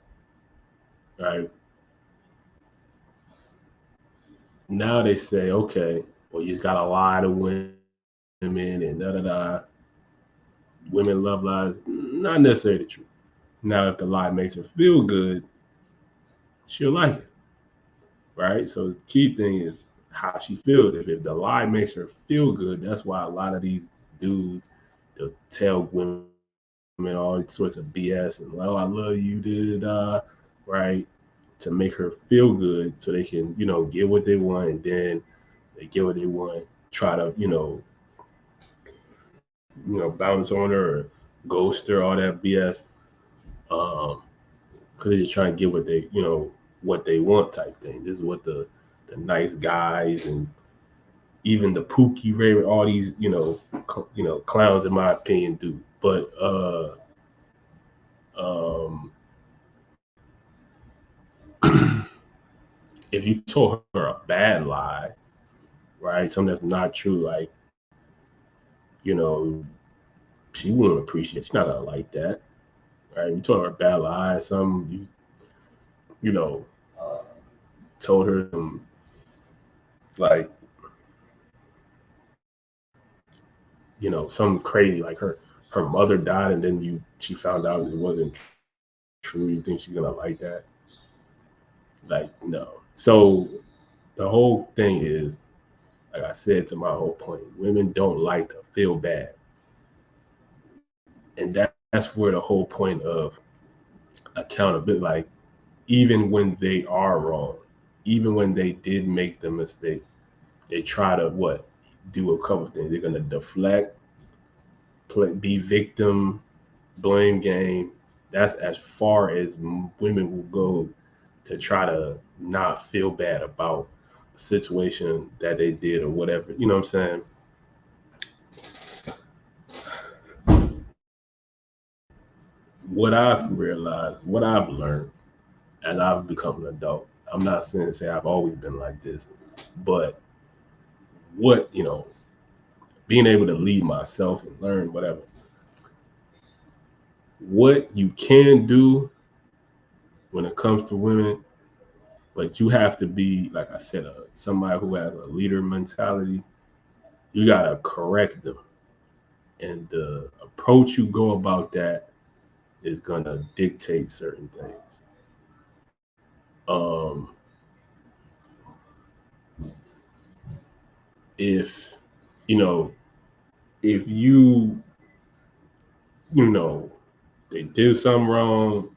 Right. Now they say, okay, well, you just gotta lie to women and da da da. Women love lies, not necessarily the truth. Now, if the lie makes her feel good, she'll like it. Right. So the key thing is how she feels. If the lie makes her feel good, that's why a lot of these dudes, they'll tell women all sorts of BS and, oh, I love you, right? To make her feel good so they can, get what they want, and then they get what they want, try to, bounce on her or ghost her, all that BS. Because they're just trying to get what they want type thing. This is what the nice guys and even the Pookie Ray, all these, clowns in my opinion do. But um if you told her a bad lie, right, something that's not true, like, you know, she wouldn't appreciate. She's not gonna like that, right? You told her a bad lie, some you know, told her some like, something crazy, like her mother died, and then she found out it wasn't true. You think she's gonna like that? Like, no. So the whole thing is, like I said, to my whole point, women don't like to feel bad, and that's where the whole point of accountability, like, even when they are wrong, even when they did make the mistake, they try to what, do a couple things. They're gonna deflect, be victim, blame game. That's as far as women will go to try to not feel bad about a situation that they did or whatever. You know what I'm saying? What I've realized, what I've learned as I've become an adult, I'm not saying to say I've always been like this, but what, being able to lead myself and learn whatever, what you can do when it comes to women, but you have to be, like I said, somebody who has a leader mentality. You gotta correct them, and the approach you go about that is gonna dictate certain things. Um, if you know, if you know, they do something wrong,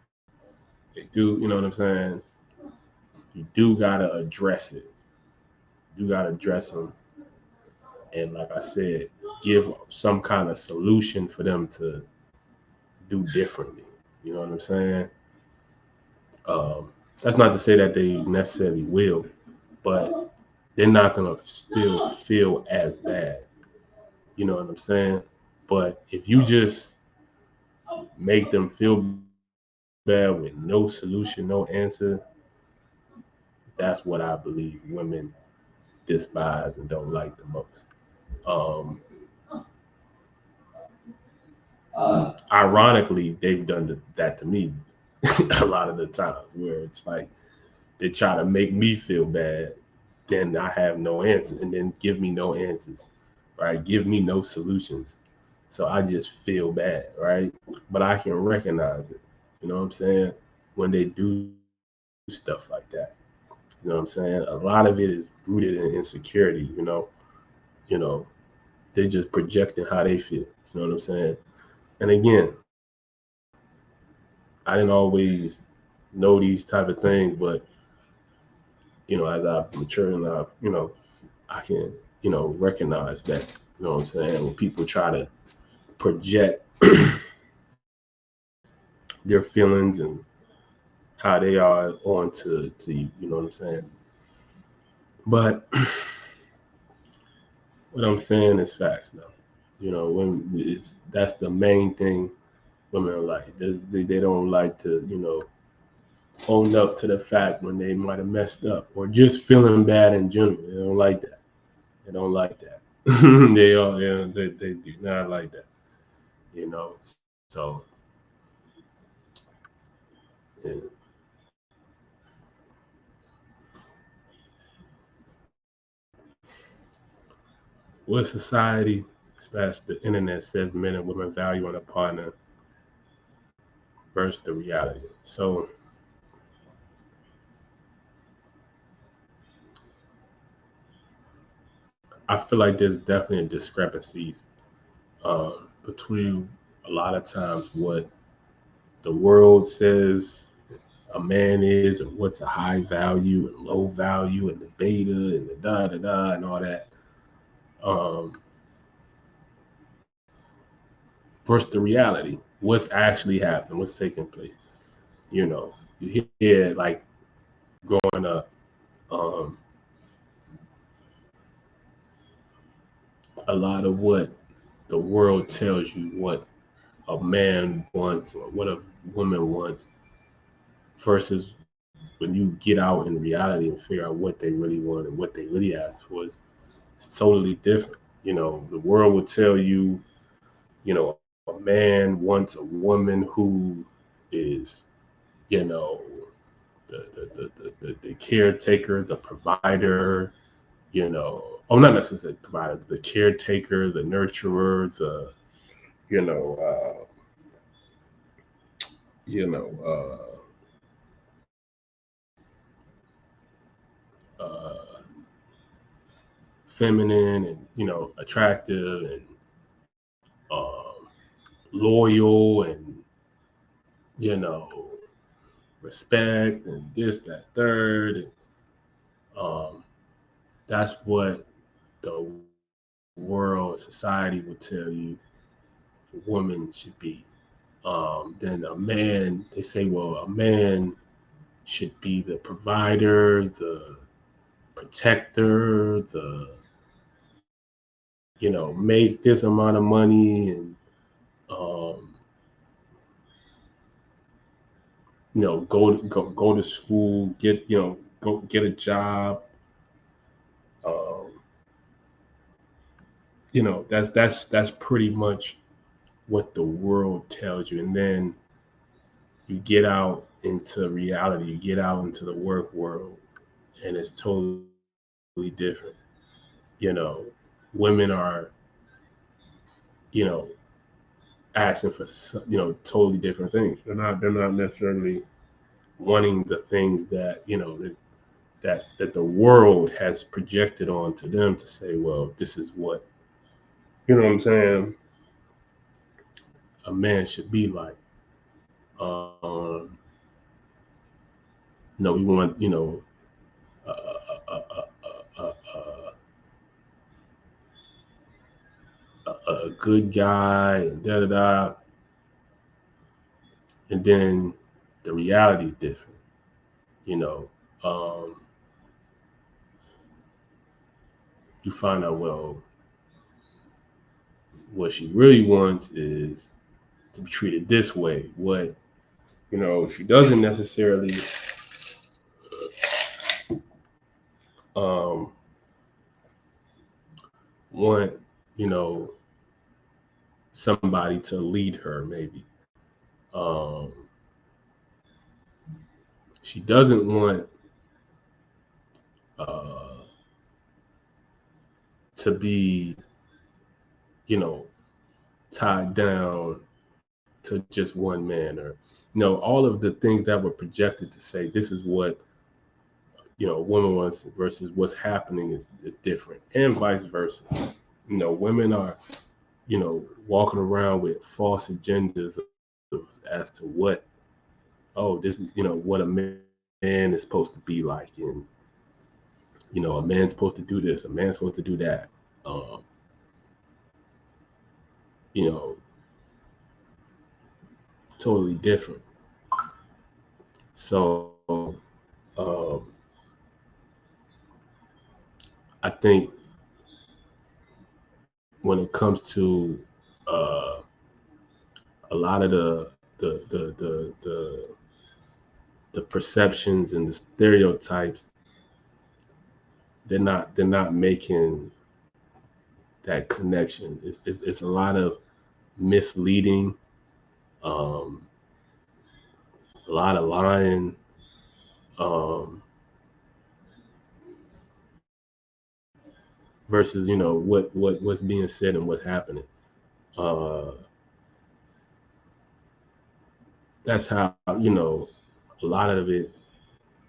they do, you know what I'm saying? You do gotta address it. You gotta address them, and like I said, give some kind of solution for them to do differently. You know what I'm saying? Um, that's not to say that they necessarily will, but they're not gonna still feel as bad. You know what I'm saying? But if you just make them feel bad with no solution, no answer, that's what I believe women despise and don't like the most. Um, Ironically, they've done that to me a lot of the times, where it's like they try to make me feel bad, then I have no answer, and then give me no answers, right? Give me no solutions. So I just feel bad, right? But I can recognize it. You know what I'm saying? When they do stuff like that. You know what I'm saying? A lot of it is rooted in insecurity, you know, they're just projecting how they feel. You know what I'm saying? And again, I didn't always know these type of things, but as I've matured and I can, recognize that. You know what I'm saying? When people try to project their feelings and how they are onto you. You know what I'm saying? But what I'm saying is facts now. You know, when that's the main thing women are like. They don't like to, own up to the fact when they might have messed up or just feeling bad in general. They don't like that. They don't like that. They do not like that. You know. So yeah. What society slash the internet says men and women value on a partner versus the reality. So I feel like there's definitely a discrepancies between a lot of times what the world says a man is and what's a high value and low value and the beta and the da da da and all that um, versus the reality. What's actually happening? What's taking place? You hear like growing up, um, a lot of what the world tells you what a man wants or what a woman wants versus when you get out in reality and figure out what they really want and what they really ask for is it's totally different. The world will tell you, a man wants a woman who is, you know, the caretaker, the provider, not necessarily provider, the caretaker, the nurturer, the, you know, uh, you know, uh, feminine and, attractive and loyal and, you know, respect and this, that, third. And, um, that's what the world, society would tell you a woman should be. Then a man, they say, well, a man should be the provider, the protector, make this amount of money and, um, go to school, go get a job. Um, that's pretty much what the world tells you. And then you get out into reality, you get out into the work world, and it's totally different. You know, women are, you know, asking for, totally different things. They're not necessarily wanting the things that, that the world has projected onto them to say, well, this is what, what I'm saying, a man should be like. Um, no, we want, a, a, a, a, a, a good guy, and da da da, and then the reality is different. You know, um, you find out, well, what she really wants is to be treated this way. What she doesn't necessarily um, want, you know, somebody to lead her. Maybe um, she doesn't want uh, to be, you know, tied down to just one man, or all of the things that were projected to say this is what a woman wants versus what's happening is different, and vice versa. Women are walking around with false agendas as to what, this is what a man is supposed to be like, and a man's supposed to do this, a man's supposed to do that. um, you know totally different. So I think when it comes to uh, a lot of the perceptions and the stereotypes, they're not making that connection. It's a lot of misleading, um, a lot of lying, um, versus what's being said and what's happening. Uh, that's how a lot of it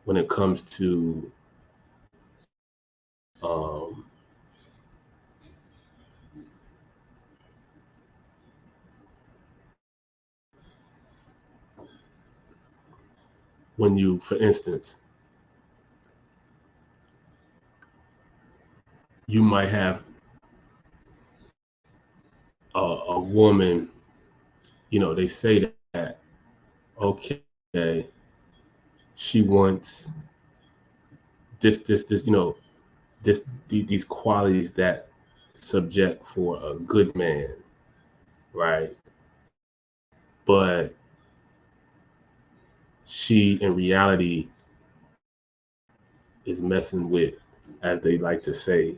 when it comes to um, when you, for instance, you might have a woman, they say that, okay, she wants this, these qualities that subject for a good man, right? But she, in reality, is messing with, as they like to say,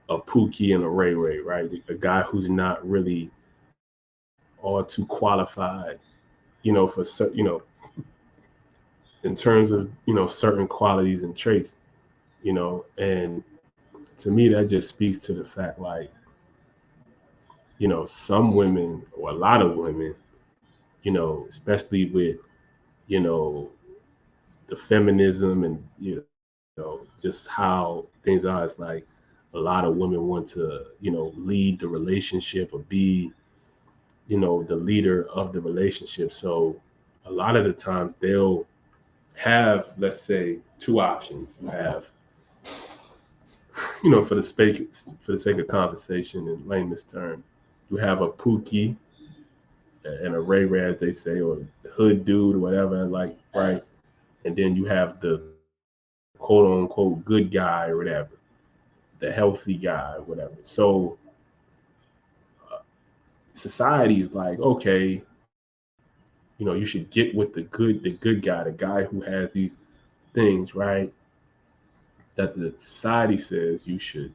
a Pookie and a Ray Ray, right? A guy who's not really all too qualified, for in terms of certain qualities and traits, and to me that just speaks to the fact, like, some women, or a lot of women, especially with you know the feminism and just how things are. It's like a lot of women want to lead the relationship or be the leader of the relationship. So a lot of the times they'll have, let's say, two options. You have, for the sake of conversation in layman's term, you have a Pookie and a Ray Ray, as they say, or the hood dude or whatever, like, right? And then you have the quote unquote good guy or whatever, the healthy guy or whatever. So society's like, okay, you should get with the good guy, the guy who has these things, right? That the society says you should,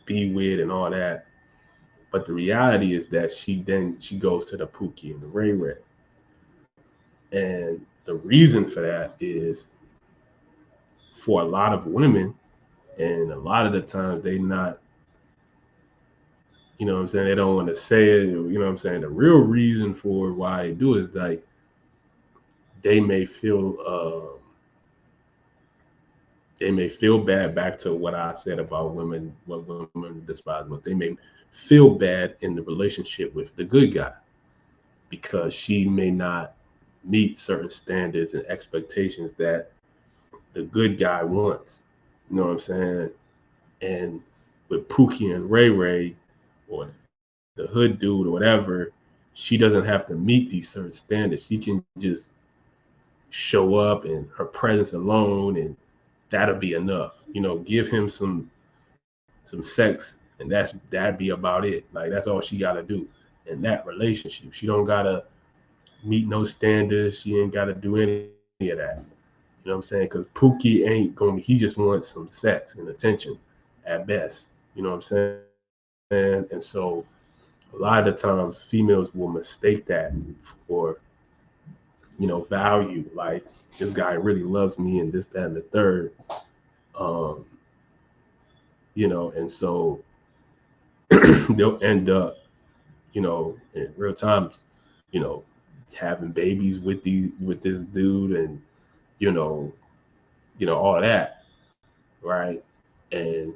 be with and all that. But the reality is that she goes to the Pookie and the Ray Ray. And the reason for that is, for a lot of women, and a lot of the times they not, what I'm saying, they don't want to say it, what I'm saying, the real reason for why they do is like they may feel bad, back to what I said about women, what women despise, but they may feel bad in the relationship with the good guy because she may not meet certain standards and expectations that the good guy wants. You know what I'm saying? And with Pookie and Ray Ray, or the hood dude or whatever, she doesn't have to meet these certain standards. She can just show up, and her presence alone, and that'll be enough. Give him some sex, and that'd be about it. Like, that's all she gotta do in that relationship. She don't gotta meet no standards. She ain't gotta do any of that. You know what I'm saying? Because Pookie ain't gonna. He just wants some sex and attention, at best. You know what I'm saying? And so a lot of the times females will mistake that for value. Like, this guy really loves me, and this, that, and the third. Um, and so they'll end up, in real times, you know, having babies with this dude, and you know, all that, right? And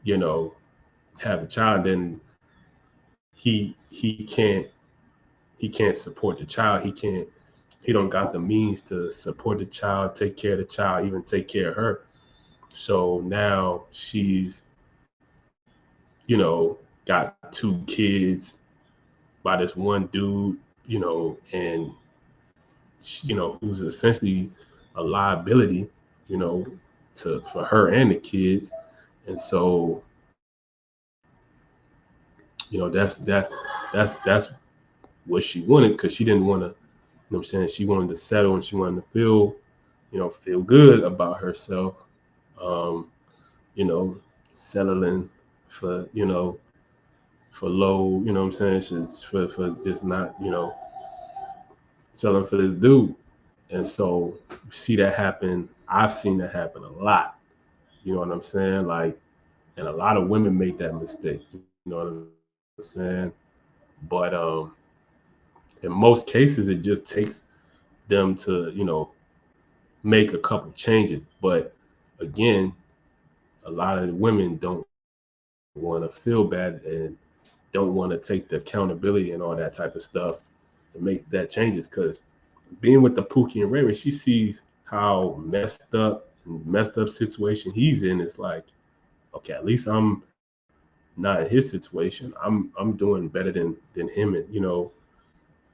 you know, have a child, then he can't support the child. He don't got the means to support the child, take care of the child, even take care of her. So now she's, got two kids, by this one dude, and who's essentially a liability, you know, to for her and the kids. And so, that's what she wanted, because she didn't want to, what I'm saying, she wanted to settle, and she wanted to feel good about herself. Um, you know, settling for, for low, what I'm saying, for just not, selling for this dude. And so you see that happen. I've seen that happen a lot. You know what I'm saying? Like, and a lot of women make that mistake. You know what I'm saying? But in most cases, it just takes them to, make a couple changes. But again, a lot of women don't want to feel bad and don't want to take the accountability and all that type of stuff to make that changes. Because being with the Pookie and Ray, she sees how messed up situation he's in. It's like, okay, at least I'm not in his situation. I'm doing better than him, and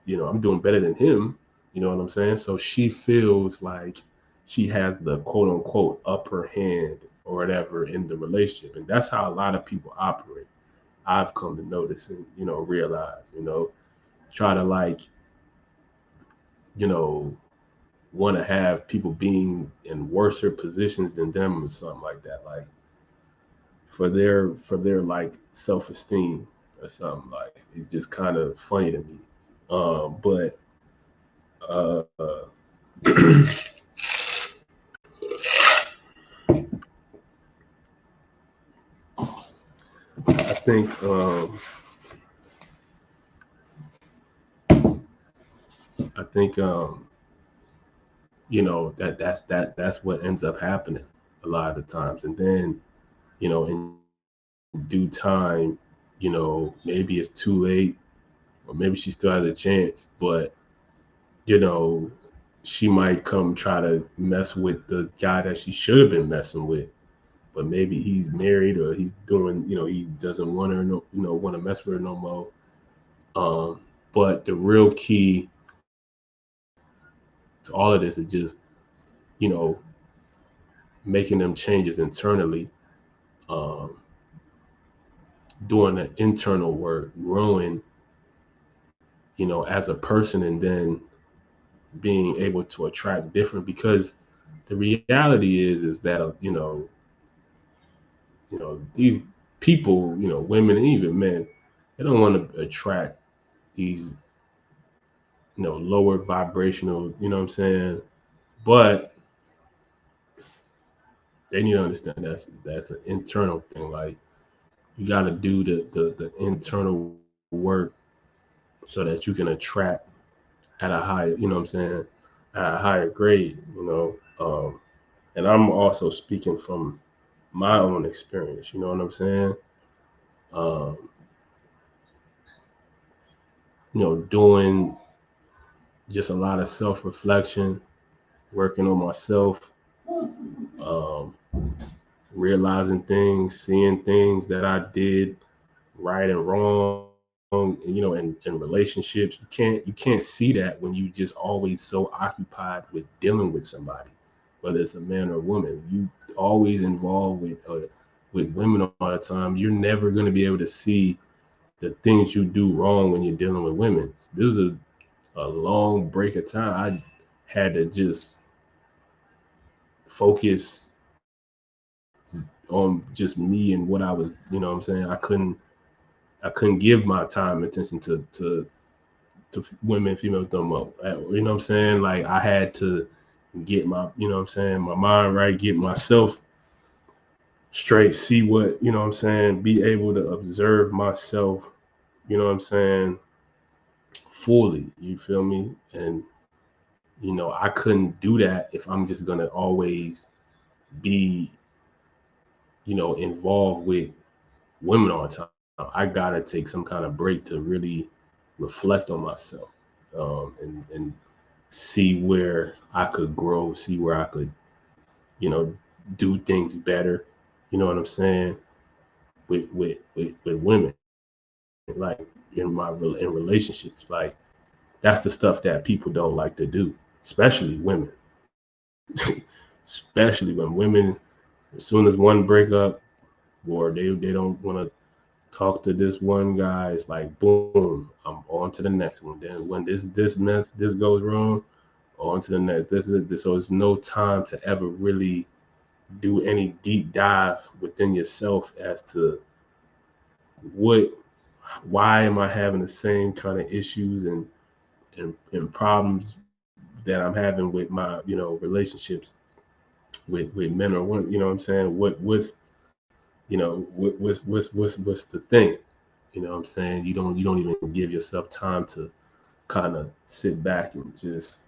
I'm doing better than him. You know what I'm saying? So she feels like she has the quote unquote upper hand or whatever in the relationship, and that's how a lot of people operate. I've come to notice and realize, try to, like, you know want to have people being in worser positions than them or something like that, like for their like self-esteem or something. Like, it's just kind of funny to me. But uh I think I think that's what ends up happening a lot of the times. And then, in due time, maybe it's too late, or maybe she still has a chance, but you know, she might come try to mess with the guy that she should have been messing with. But maybe he's married, or he's doing, he doesn't want her, no, want to mess with her no more. Um, but the real key to all of this is just, you know, making them changes internally, um, doing the internal work, growing, as a person, and then being able to attract different. Because the reality is that these people, women and even men, they don't want to attract these, lower vibrational, you know what I'm saying? But they need to understand that's an internal thing. Like, you got to do the internal work so that you can attract at a higher, you know what I'm saying, at a higher grade, and I'm also speaking from my own experience, you know what I'm saying? Um, doing just a lot of self reflection, working on myself, um, realizing things, seeing things that I did right and wrong, in relationships. You can't see that when you just always so occupied with dealing with somebody, whether it's a man or a woman. You always involved with women all the time. You're never going to be able to see the things you do wrong when you're dealing with women. There's a long break of time I had to just focus on just me and what I was, what I'm saying. I couldn't give my time and attention to women, females no more. You know what I'm saying? Like, I had to get my, what I'm saying, my mind right, get myself straight, see what, what I'm saying, be able to observe myself, what I'm saying, fully. You feel me? And I couldn't do that if I'm just gonna always be, involved with women all the time. I gotta take some kind of break to really reflect on myself, and see where I could grow, see where I could, you know, do things better. You know what I'm saying? With women, like, in relationships. Like that's the stuff that people don't like to do, especially women. Especially when women, as soon as one break up, or they don't want to talk to this one guy, it's like boom, I'm on to the next one. Then when this goes wrong, on to the next. So it's no time to ever really do any deep dive within yourself as to what, why am I having the same kind of issues and problems that I'm having with my relationships with men or women. You know what I'm saying? What's what's the thing? You know what I'm saying? You don't even give yourself time to kind of sit back and just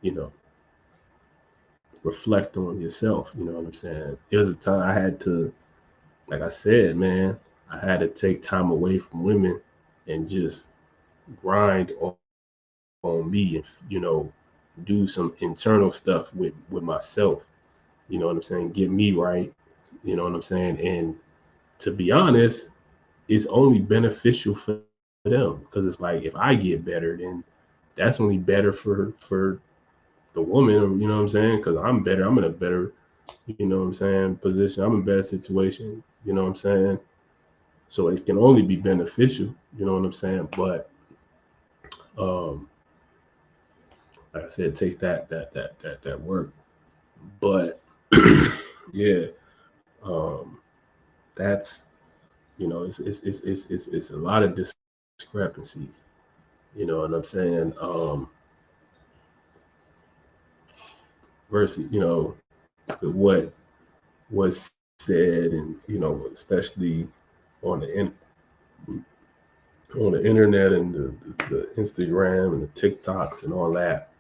you know reflect on yourself. You know what I'm saying? There was a time I had to, like I said, man, I had to take time away from women and just grind on me and do some internal stuff with myself. You know what I'm saying? Get me right. You know what I'm saying? And to be honest, it's only beneficial for them because it's like if I get better, then that's only better for the woman. You know what I'm saying? Because I'm better. I'm in a better, you know what I'm saying, position. I'm in a better situation. You know what I'm saying? So it can only be beneficial. You know what I'm saying? But um, like I said, it takes that work. But yeah, um, that's it's a lot of discrepancies. You know what I'm saying? Versus what was said, and especially on the on the internet and the Instagram and the TikToks and all that,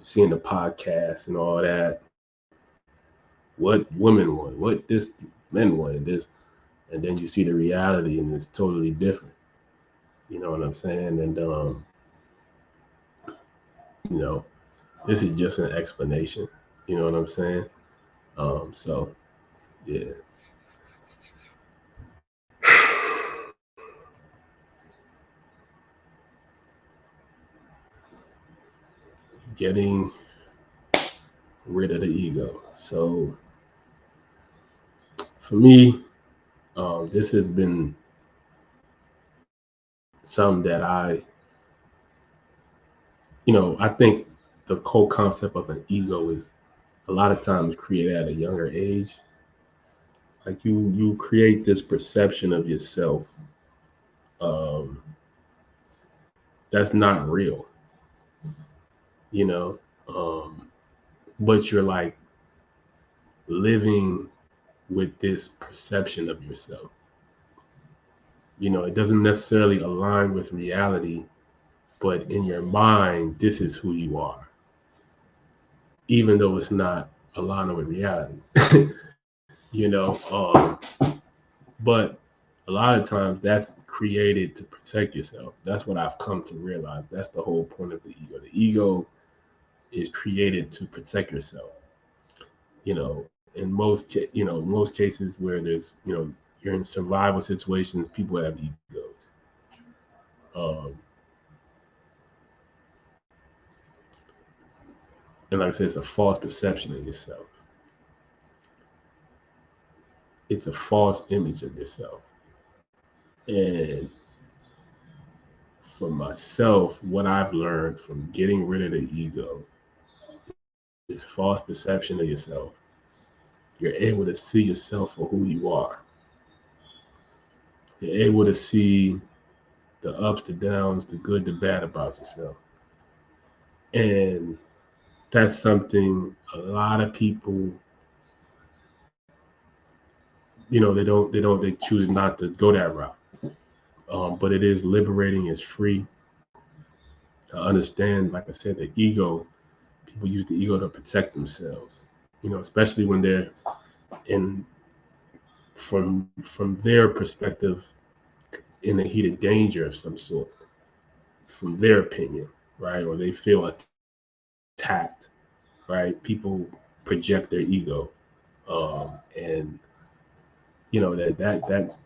seeing the podcasts and all that, what women want, what this men want, this, and then you see the reality and it's totally different. You know what I'm saying? And you know, this is just an explanation. You know what I'm saying? So yeah, getting rid of the ego. So for me, this has been something that I think the whole concept of an ego is a lot of times created at a younger age. Like you create this perception of yourself um, that's not real, you know, um, but you're like living with this perception of yourself. It doesn't necessarily align with reality, but in your mind, this is who you are, even though it's not aligning with reality. you know, um, but a lot of times that's created to protect yourself. That's what I've come to realize. That's the whole point of the ego. The ego is created to protect yourself. In most cases where there's, you're in survival situations, people have egos. Um, and like I said, it's a false perception of yourself. It's a false image of yourself. And for myself, what I've learned from getting rid of the ego, this false perception of yourself, you're able to see yourself for who you are. You're able to see the ups, the downs, the good, the bad about yourself. And that's something a lot of people, they choose not to go that route. But it is liberating, it's free to understand, like I said, the ego, people use the ego to protect themselves, especially when they're in, from their perspective, in a heated danger of some sort, from their opinion, right? Or they feel attacked, right? People project their ego, and that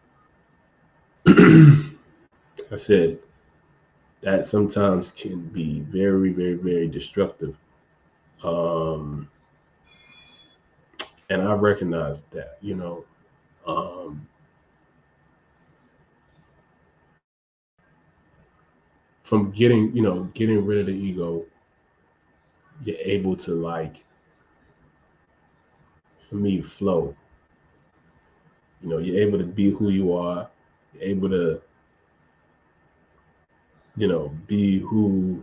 I said that sometimes can be very, very, very destructive. Um, and I recognize that, um, from getting rid of the ego, you're able to, like, for me, flow. You're able to be who you are. You're able to, be who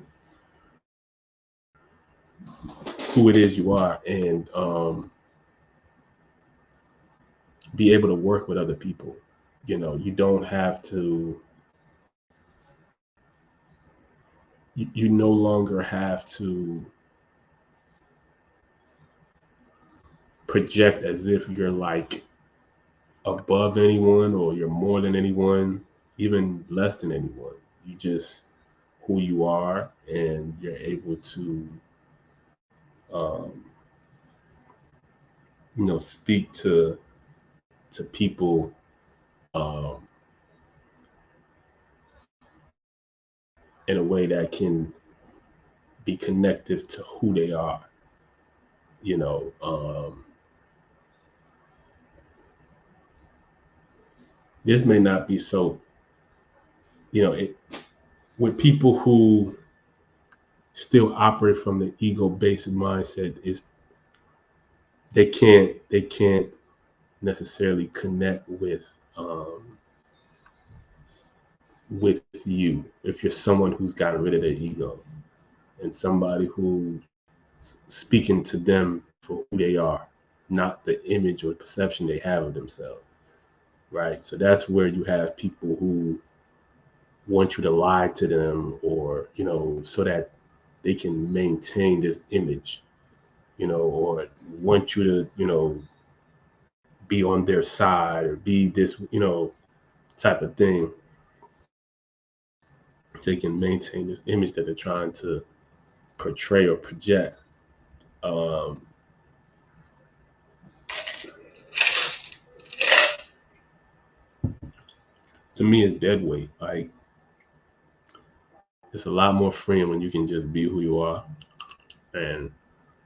it is you are, and be able to work with other people. You don't have to. You no longer have to project as if you're like above anyone or you're more than anyone, even less than anyone. You just who you are, and you're able to, um, speak to people, um, in a way that can be connective to who they are. You know, this may not be so. With people who still operate from the ego-based mindset, is they can't necessarily connect with you if you're someone who's gotten rid of their ego, and somebody who speaking to them for who they are, not the image or perception they have of themselves, right? So that's where you have people who want you to lie to them, or so that they can maintain this image, or want you to be on their side, or be this type of thing. They can maintain this image that they're trying to portray or project. Um, to me, it's dead weight. Like, it's a lot more freeing when you can just be who you are, and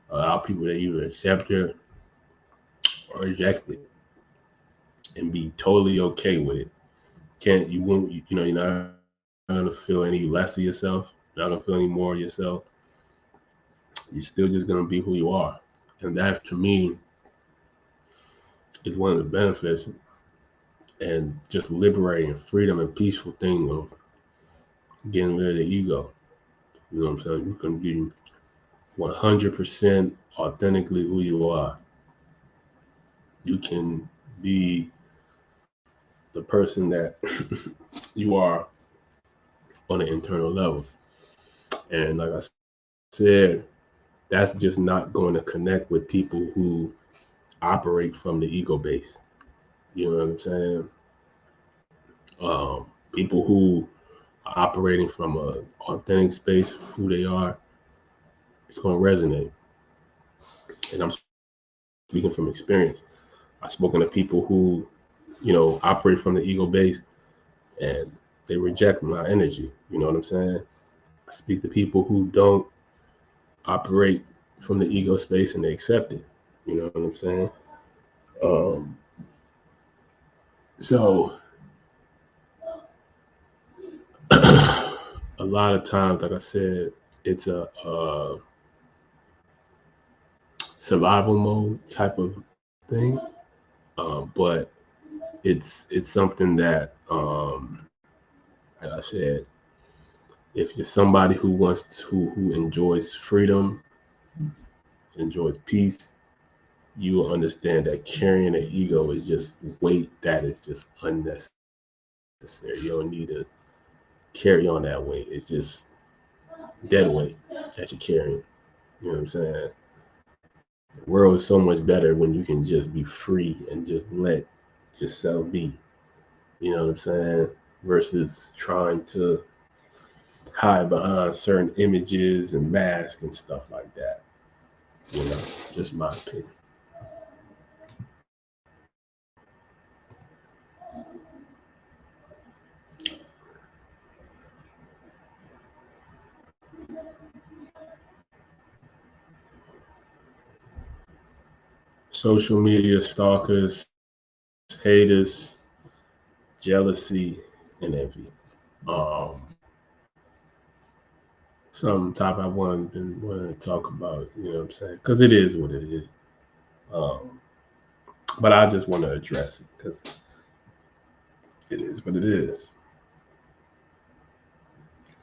allow people to either accept it or reject it, and be totally okay with it. Can't you won't you're not gonna feel any less of yourself. You're not gonna feel any more of yourself. You're still just gonna be who you are, and that, to me, is one of the benefits and just liberating, freedom, and peaceful thing of getting rid of the ego. You know what I'm saying? You can be 100% authentically who you are. You can be the person that you are on an internal level. And like I said, that's just not going to connect with people who operate from the ego base. You know what I'm saying? People who are operating from a authentic space, who they are, it's going to resonate. And I'm speaking from experience. I've spoken to people who, operate from the ego base, and they reject my energy. You know what I'm saying? I speak to people who don't operate from the ego space, and they accept it. You know what I'm saying? Um, so a lot of times, like I said, it's a survival mode type of thing, but it's something that, like I said, if you're somebody who who enjoys freedom, enjoys peace, you will understand that carrying an ego is just weight that is just unnecessary. You don't need to carry on that weight. It's just dead weight that you're carrying. You know what I'm saying? The world is so much better when you can just be free and just let yourself be. You know what I'm saying? Versus trying to hide behind certain images and masks and stuff like that. Just my opinion. social media stalkers, haters, jealousy, and envy. Um, some topic I wanted to talk about. You know what I'm saying? Because it is what it is. Um, but I just want to address it because it is what it is,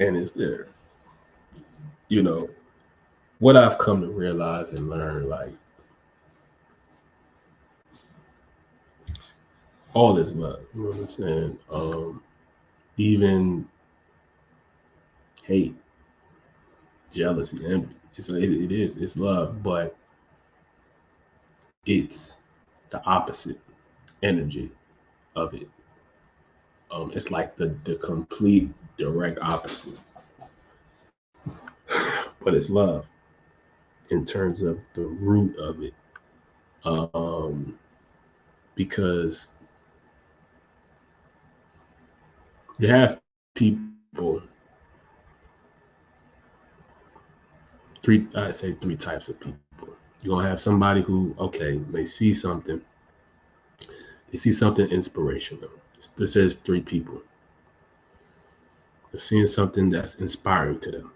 and it's there. You know what I've come to realize and learn, like all is love. You know what I'm saying? Even hate, jealousy, envy. It's love, but it's the opposite energy of it. It's like the complete direct opposite, but it's love in terms of the root of it. Um, because you have people, I say three types of people. You're gonna have somebody who, okay, they see something inspirational. This says three people. They're seeing something that's inspiring to them.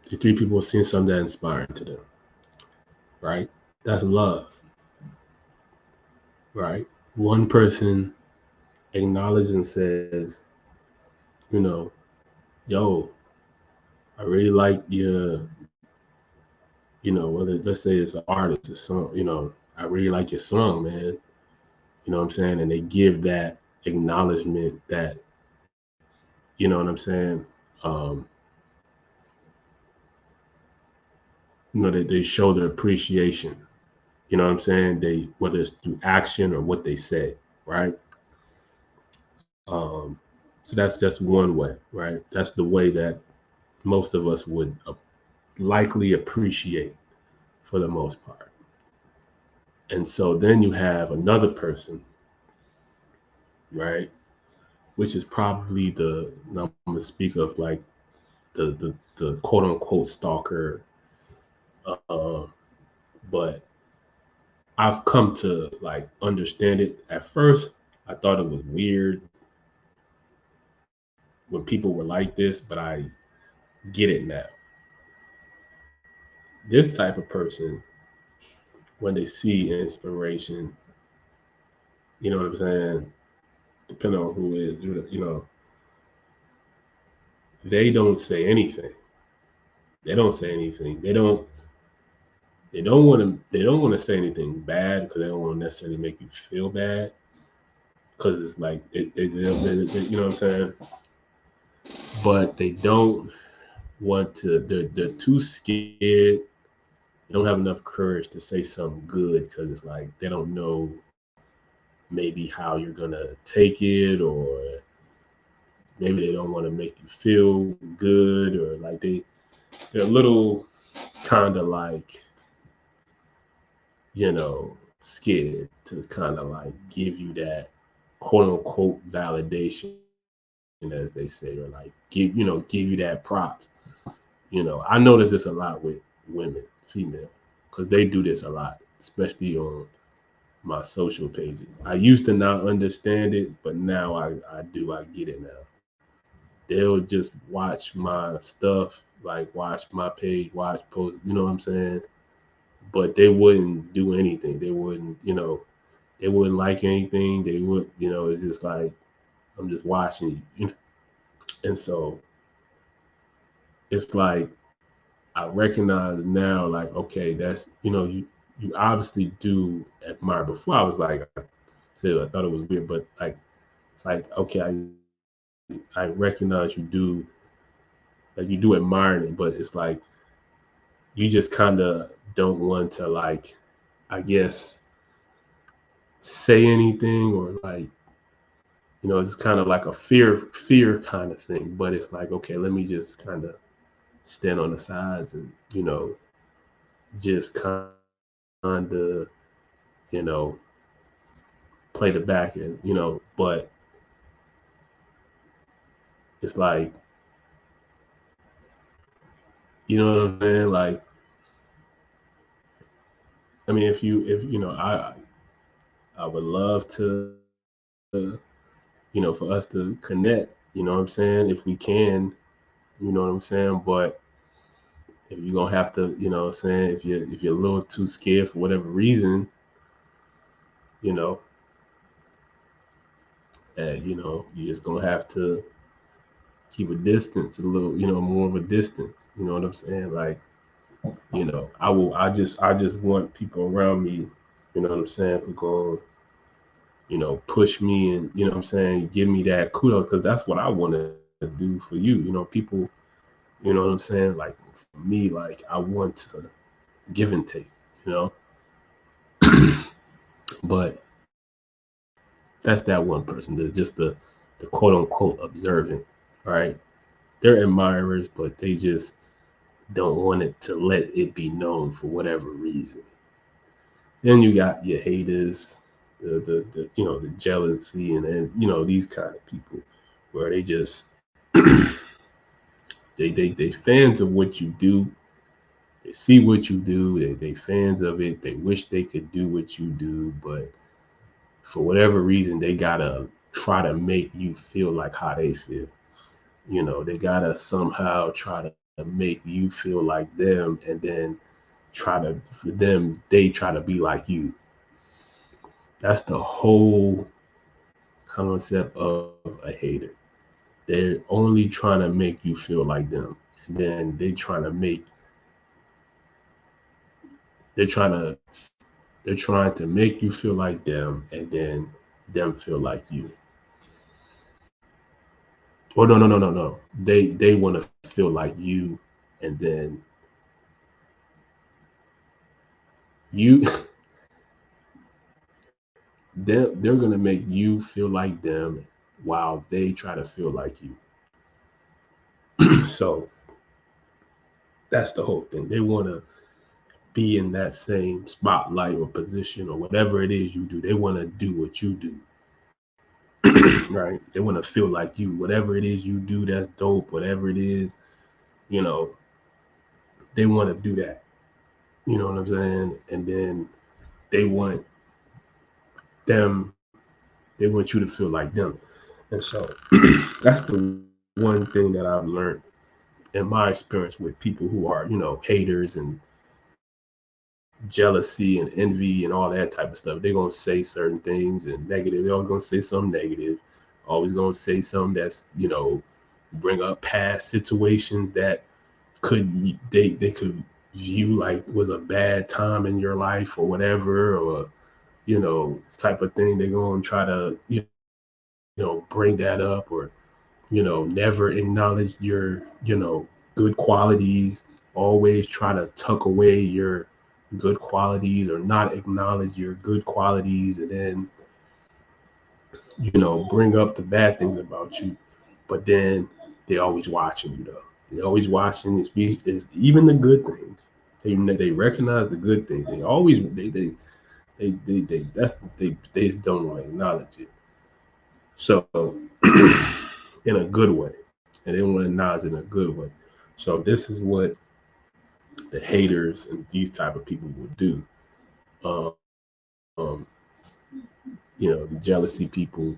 These three people are seeing something that's inspiring to them, right? That's love, right? One person acknowledges and says, you know, yo, I really like your, whether let's say it's an artist or song, I really like your song, man. You know what I'm saying? And they give that acknowledgement that, you know what I'm saying? Um, they show their appreciation. You know what I'm saying? They, whether it's through action or what they say, right? So that's just one way, right? That's the way that most of us would likely appreciate for the most part. And so then you have another person, right? Which is probably I'm gonna speak of like the quote unquote stalker. Uh, but I've come to like understand it. At first, I thought it was weird when people were like this, but I get it now. This type of person, when they see inspiration, you know what I'm saying? Depending on who is, they don't say anything. They don't say anything. They don't want to say anything bad because they don't want to necessarily make you feel bad because it's like you know what I'm saying. But they don't want to. They're too scared. They don't have enough courage to say something good because it's like they don't know maybe how you're gonna take it, or maybe they don't want to make you feel good, or like they're a little kind of like, scared to kind of like give you that quote unquote validation, as they say, or like give you that props. I notice this a lot with women, female, because they do this a lot, especially on my social pages. I used to not understand it, but now I do. I get it now. They'll just watch my stuff, like watch my page, watch posts, you know what I'm saying? But they wouldn't do anything. They wouldn't like anything. They would, it's just like I'm just watching you. And so it's like I recognize now, like, okay, that's you obviously do admire. Before I was like, I said I thought it was weird, but like it's like okay, I recognize you do admire it, but it's like you just kind of don't want to like, I guess, say anything or like it's kind of like a fear kind of thing. But it's like okay, let me just kind of stand on the sides and just kind of you know play the back end, but it's like you know what I'm saying, like I mean, if you know, I would love to, for us to connect. You know what I'm saying? If we can, you know what I'm saying. But if you're gonna have to, you know what I'm saying, if you're a little too scared for whatever reason, you know, you're just gonna have to keep a distance, a little, more of a distance. You know what I'm saying? Like, I just want people around me, you know what I'm saying, who going, push me and, you know what I'm saying, give me that kudos, because that's what I want to do for you. People, you know what I'm saying? Like for me, like I want to give and take, you know. But that's that one person, the quote unquote observant, right? They're admirers, but they just don't want it to let it be known for whatever reason. Then you got your haters, the jealousy, and then these kind of people where they just they fans of what you do. They see what you do. They fans of it. They wish they could do what you do, but for whatever reason, they gotta try to make you feel like how they feel. They gotta somehow try to make you feel like them, and then for them, they try to be like you. That's the whole concept of a hater. They're only trying to make you feel like them, and then they're trying to they're trying to make you feel like them, and then them feel like you. Oh, no, no, no, no, no. They want to feel like you, and then you they're gonna make you feel like them while they try to feel like you. So that's the whole thing. They want to be in that same spotlight or position or whatever it is you do. They want to do what you do. Right? They want to feel like you. Whatever it is you do, that's dope. Whatever it is, you know, they want to do that. You know what I'm saying? And then they want them. They want you to feel like them. And so that's the one thing that I've learned in my experience with people who are, haters and jealousy and envy and all that type of stuff. They're gonna say certain things and negative. They're always gonna say something negative. Always gonna say something that's, bring up past situations that they could view like was a bad time in your life or whatever, or type of thing. They're gonna try to, bring that up, or never acknowledge your, good qualities, always try to tuck away your good qualities or not acknowledge your good qualities, and then, bring up the bad things about you. But then they always watching you though. They always watching. It's even the good things. They recognize the good things. They always they just don't want to acknowledge it. So in a good way, and they want to acknowledge it in a good way. So this is what the haters and these type of people will do. Um, the jealousy people,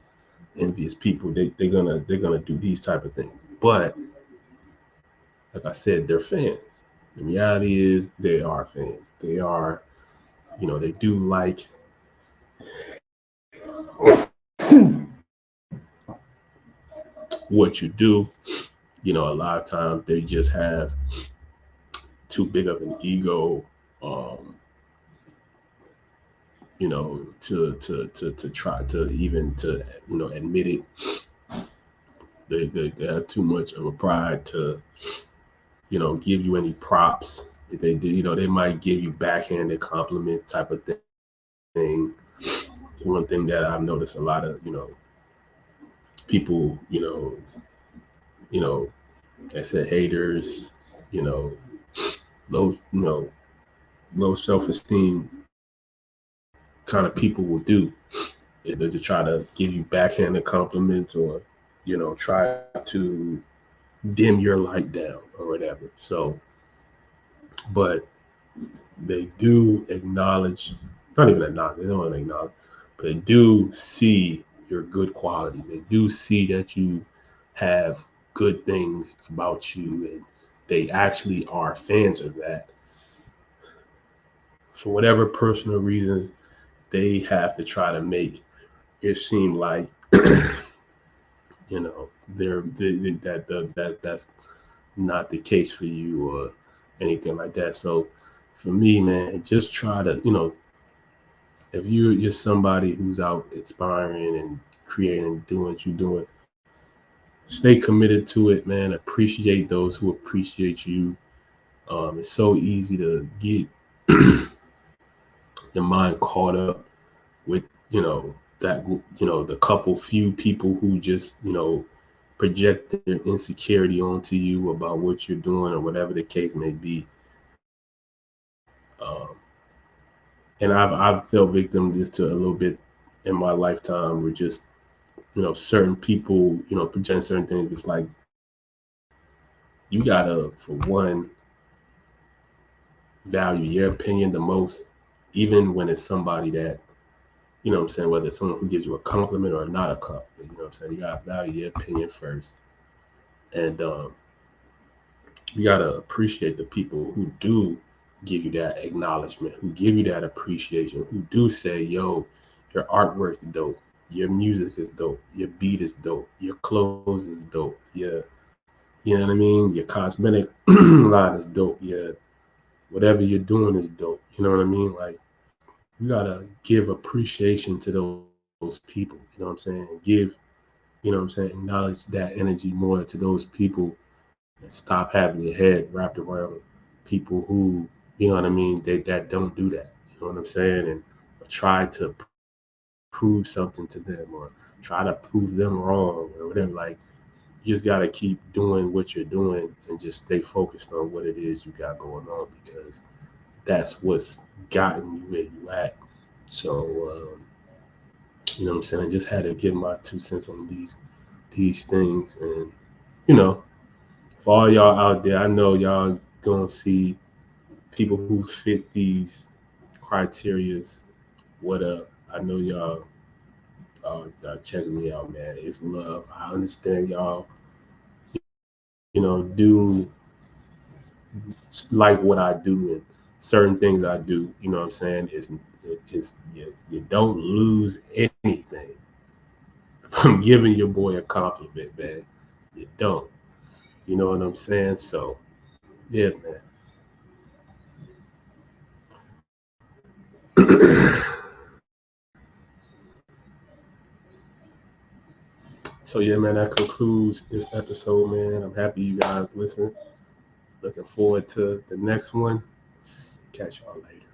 envious people, they're gonna do these type of things. But like I said, they're fans. The reality is they are fans. They are, they do like what you do. A lot of times they just have too big of an ego, um, to try to even to admit it. They have too much of a pride to give you any props. If they do, they might give you backhanded compliment type of thing. One thing that I've noticed a lot of people, you know, I said haters, you know, low, low self esteem kind of people will do. Either to try to give you backhanded compliments, or try to dim your light down or whatever. So, but they do acknowledge, not even acknowledge, they don't acknowledge, but they do see your good quality. They do see that you have good things about you, and they actually are fans of that. For whatever personal reasons, they have to try to make it seem like that's not the case for you or anything like that. So for me, man, just try to, if you're somebody who's out inspiring and creating, doing what you're doing, stay committed to it, man. Appreciate those who appreciate you. It's so easy to get your mind caught up with, that, the couple few people who just, project their insecurity onto you about what you're doing or whatever the case may be. And I've fell victim just to a little bit in my lifetime where just, certain people, project certain things. It's like you gotta, for one, value your opinion the most, even when it's somebody that, what I'm saying, whether it's someone who gives you a compliment or not a compliment, what I'm saying, you gotta value your opinion first. And you gotta appreciate the people who do give you that acknowledgement, who give you that appreciation, who do say, yo, your artwork is dope, your music is dope, your beat is dope, your clothes is dope, you know what I mean, your cosmetic line is dope, whatever you're doing is dope. You know what I mean? Like, you gotta give appreciation to those people, you know what I'm saying? And give, acknowledge that energy more to those people, and stop having your head wrapped around people who, that don't do that. You know what I'm saying? And try to prove something to them, or try to prove them wrong or whatever. Like, you just gotta keep doing what you're doing and just stay focused on what it is you got going on, because that's what's gotten you where you at. So, what I'm saying? I just had to give my 2 cents on these things. And, you know, for all y'all out there, I know y'all gonna see people who fit these criterias. What up? I know y'all checking me out, man. It's love. I understand y'all, do like what I do and certain things I do. You know what I'm saying? It's you don't lose anything from giving your boy a compliment, man. You don't. You know what I'm saying? So yeah, man. So yeah, man, that concludes this episode, man. I'm happy you guys listen. Looking forward to the next one. Catch y'all later.